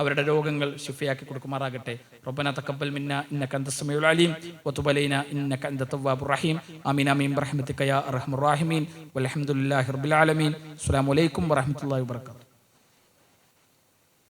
Speaker 1: അവരുടെ രോഗങ്ങൾ ശിഫയാക്കി കൊടുക്കുമാറാകട്ടെ. റബ്ബനാ തഖബ്ബൽ മിന്നാ ഇന്നക അൻതസ് സമീഉൽ അലീം വതുബ് അലൈനാ ഇന്നക അൻത തവ്വാബുർ റഹീം. ആമീൻ ആമീൻ ബിറഹ്മതിക യാ അർഹമർ റഹീമീൻ. വൽഹംദുലില്ലാഹി റബ്ബിൽ ആലമീൻ. അസ്സലാമു അലൈക്കും വറഹ്മത്തുള്ളാഹി വബറകാതുഹു.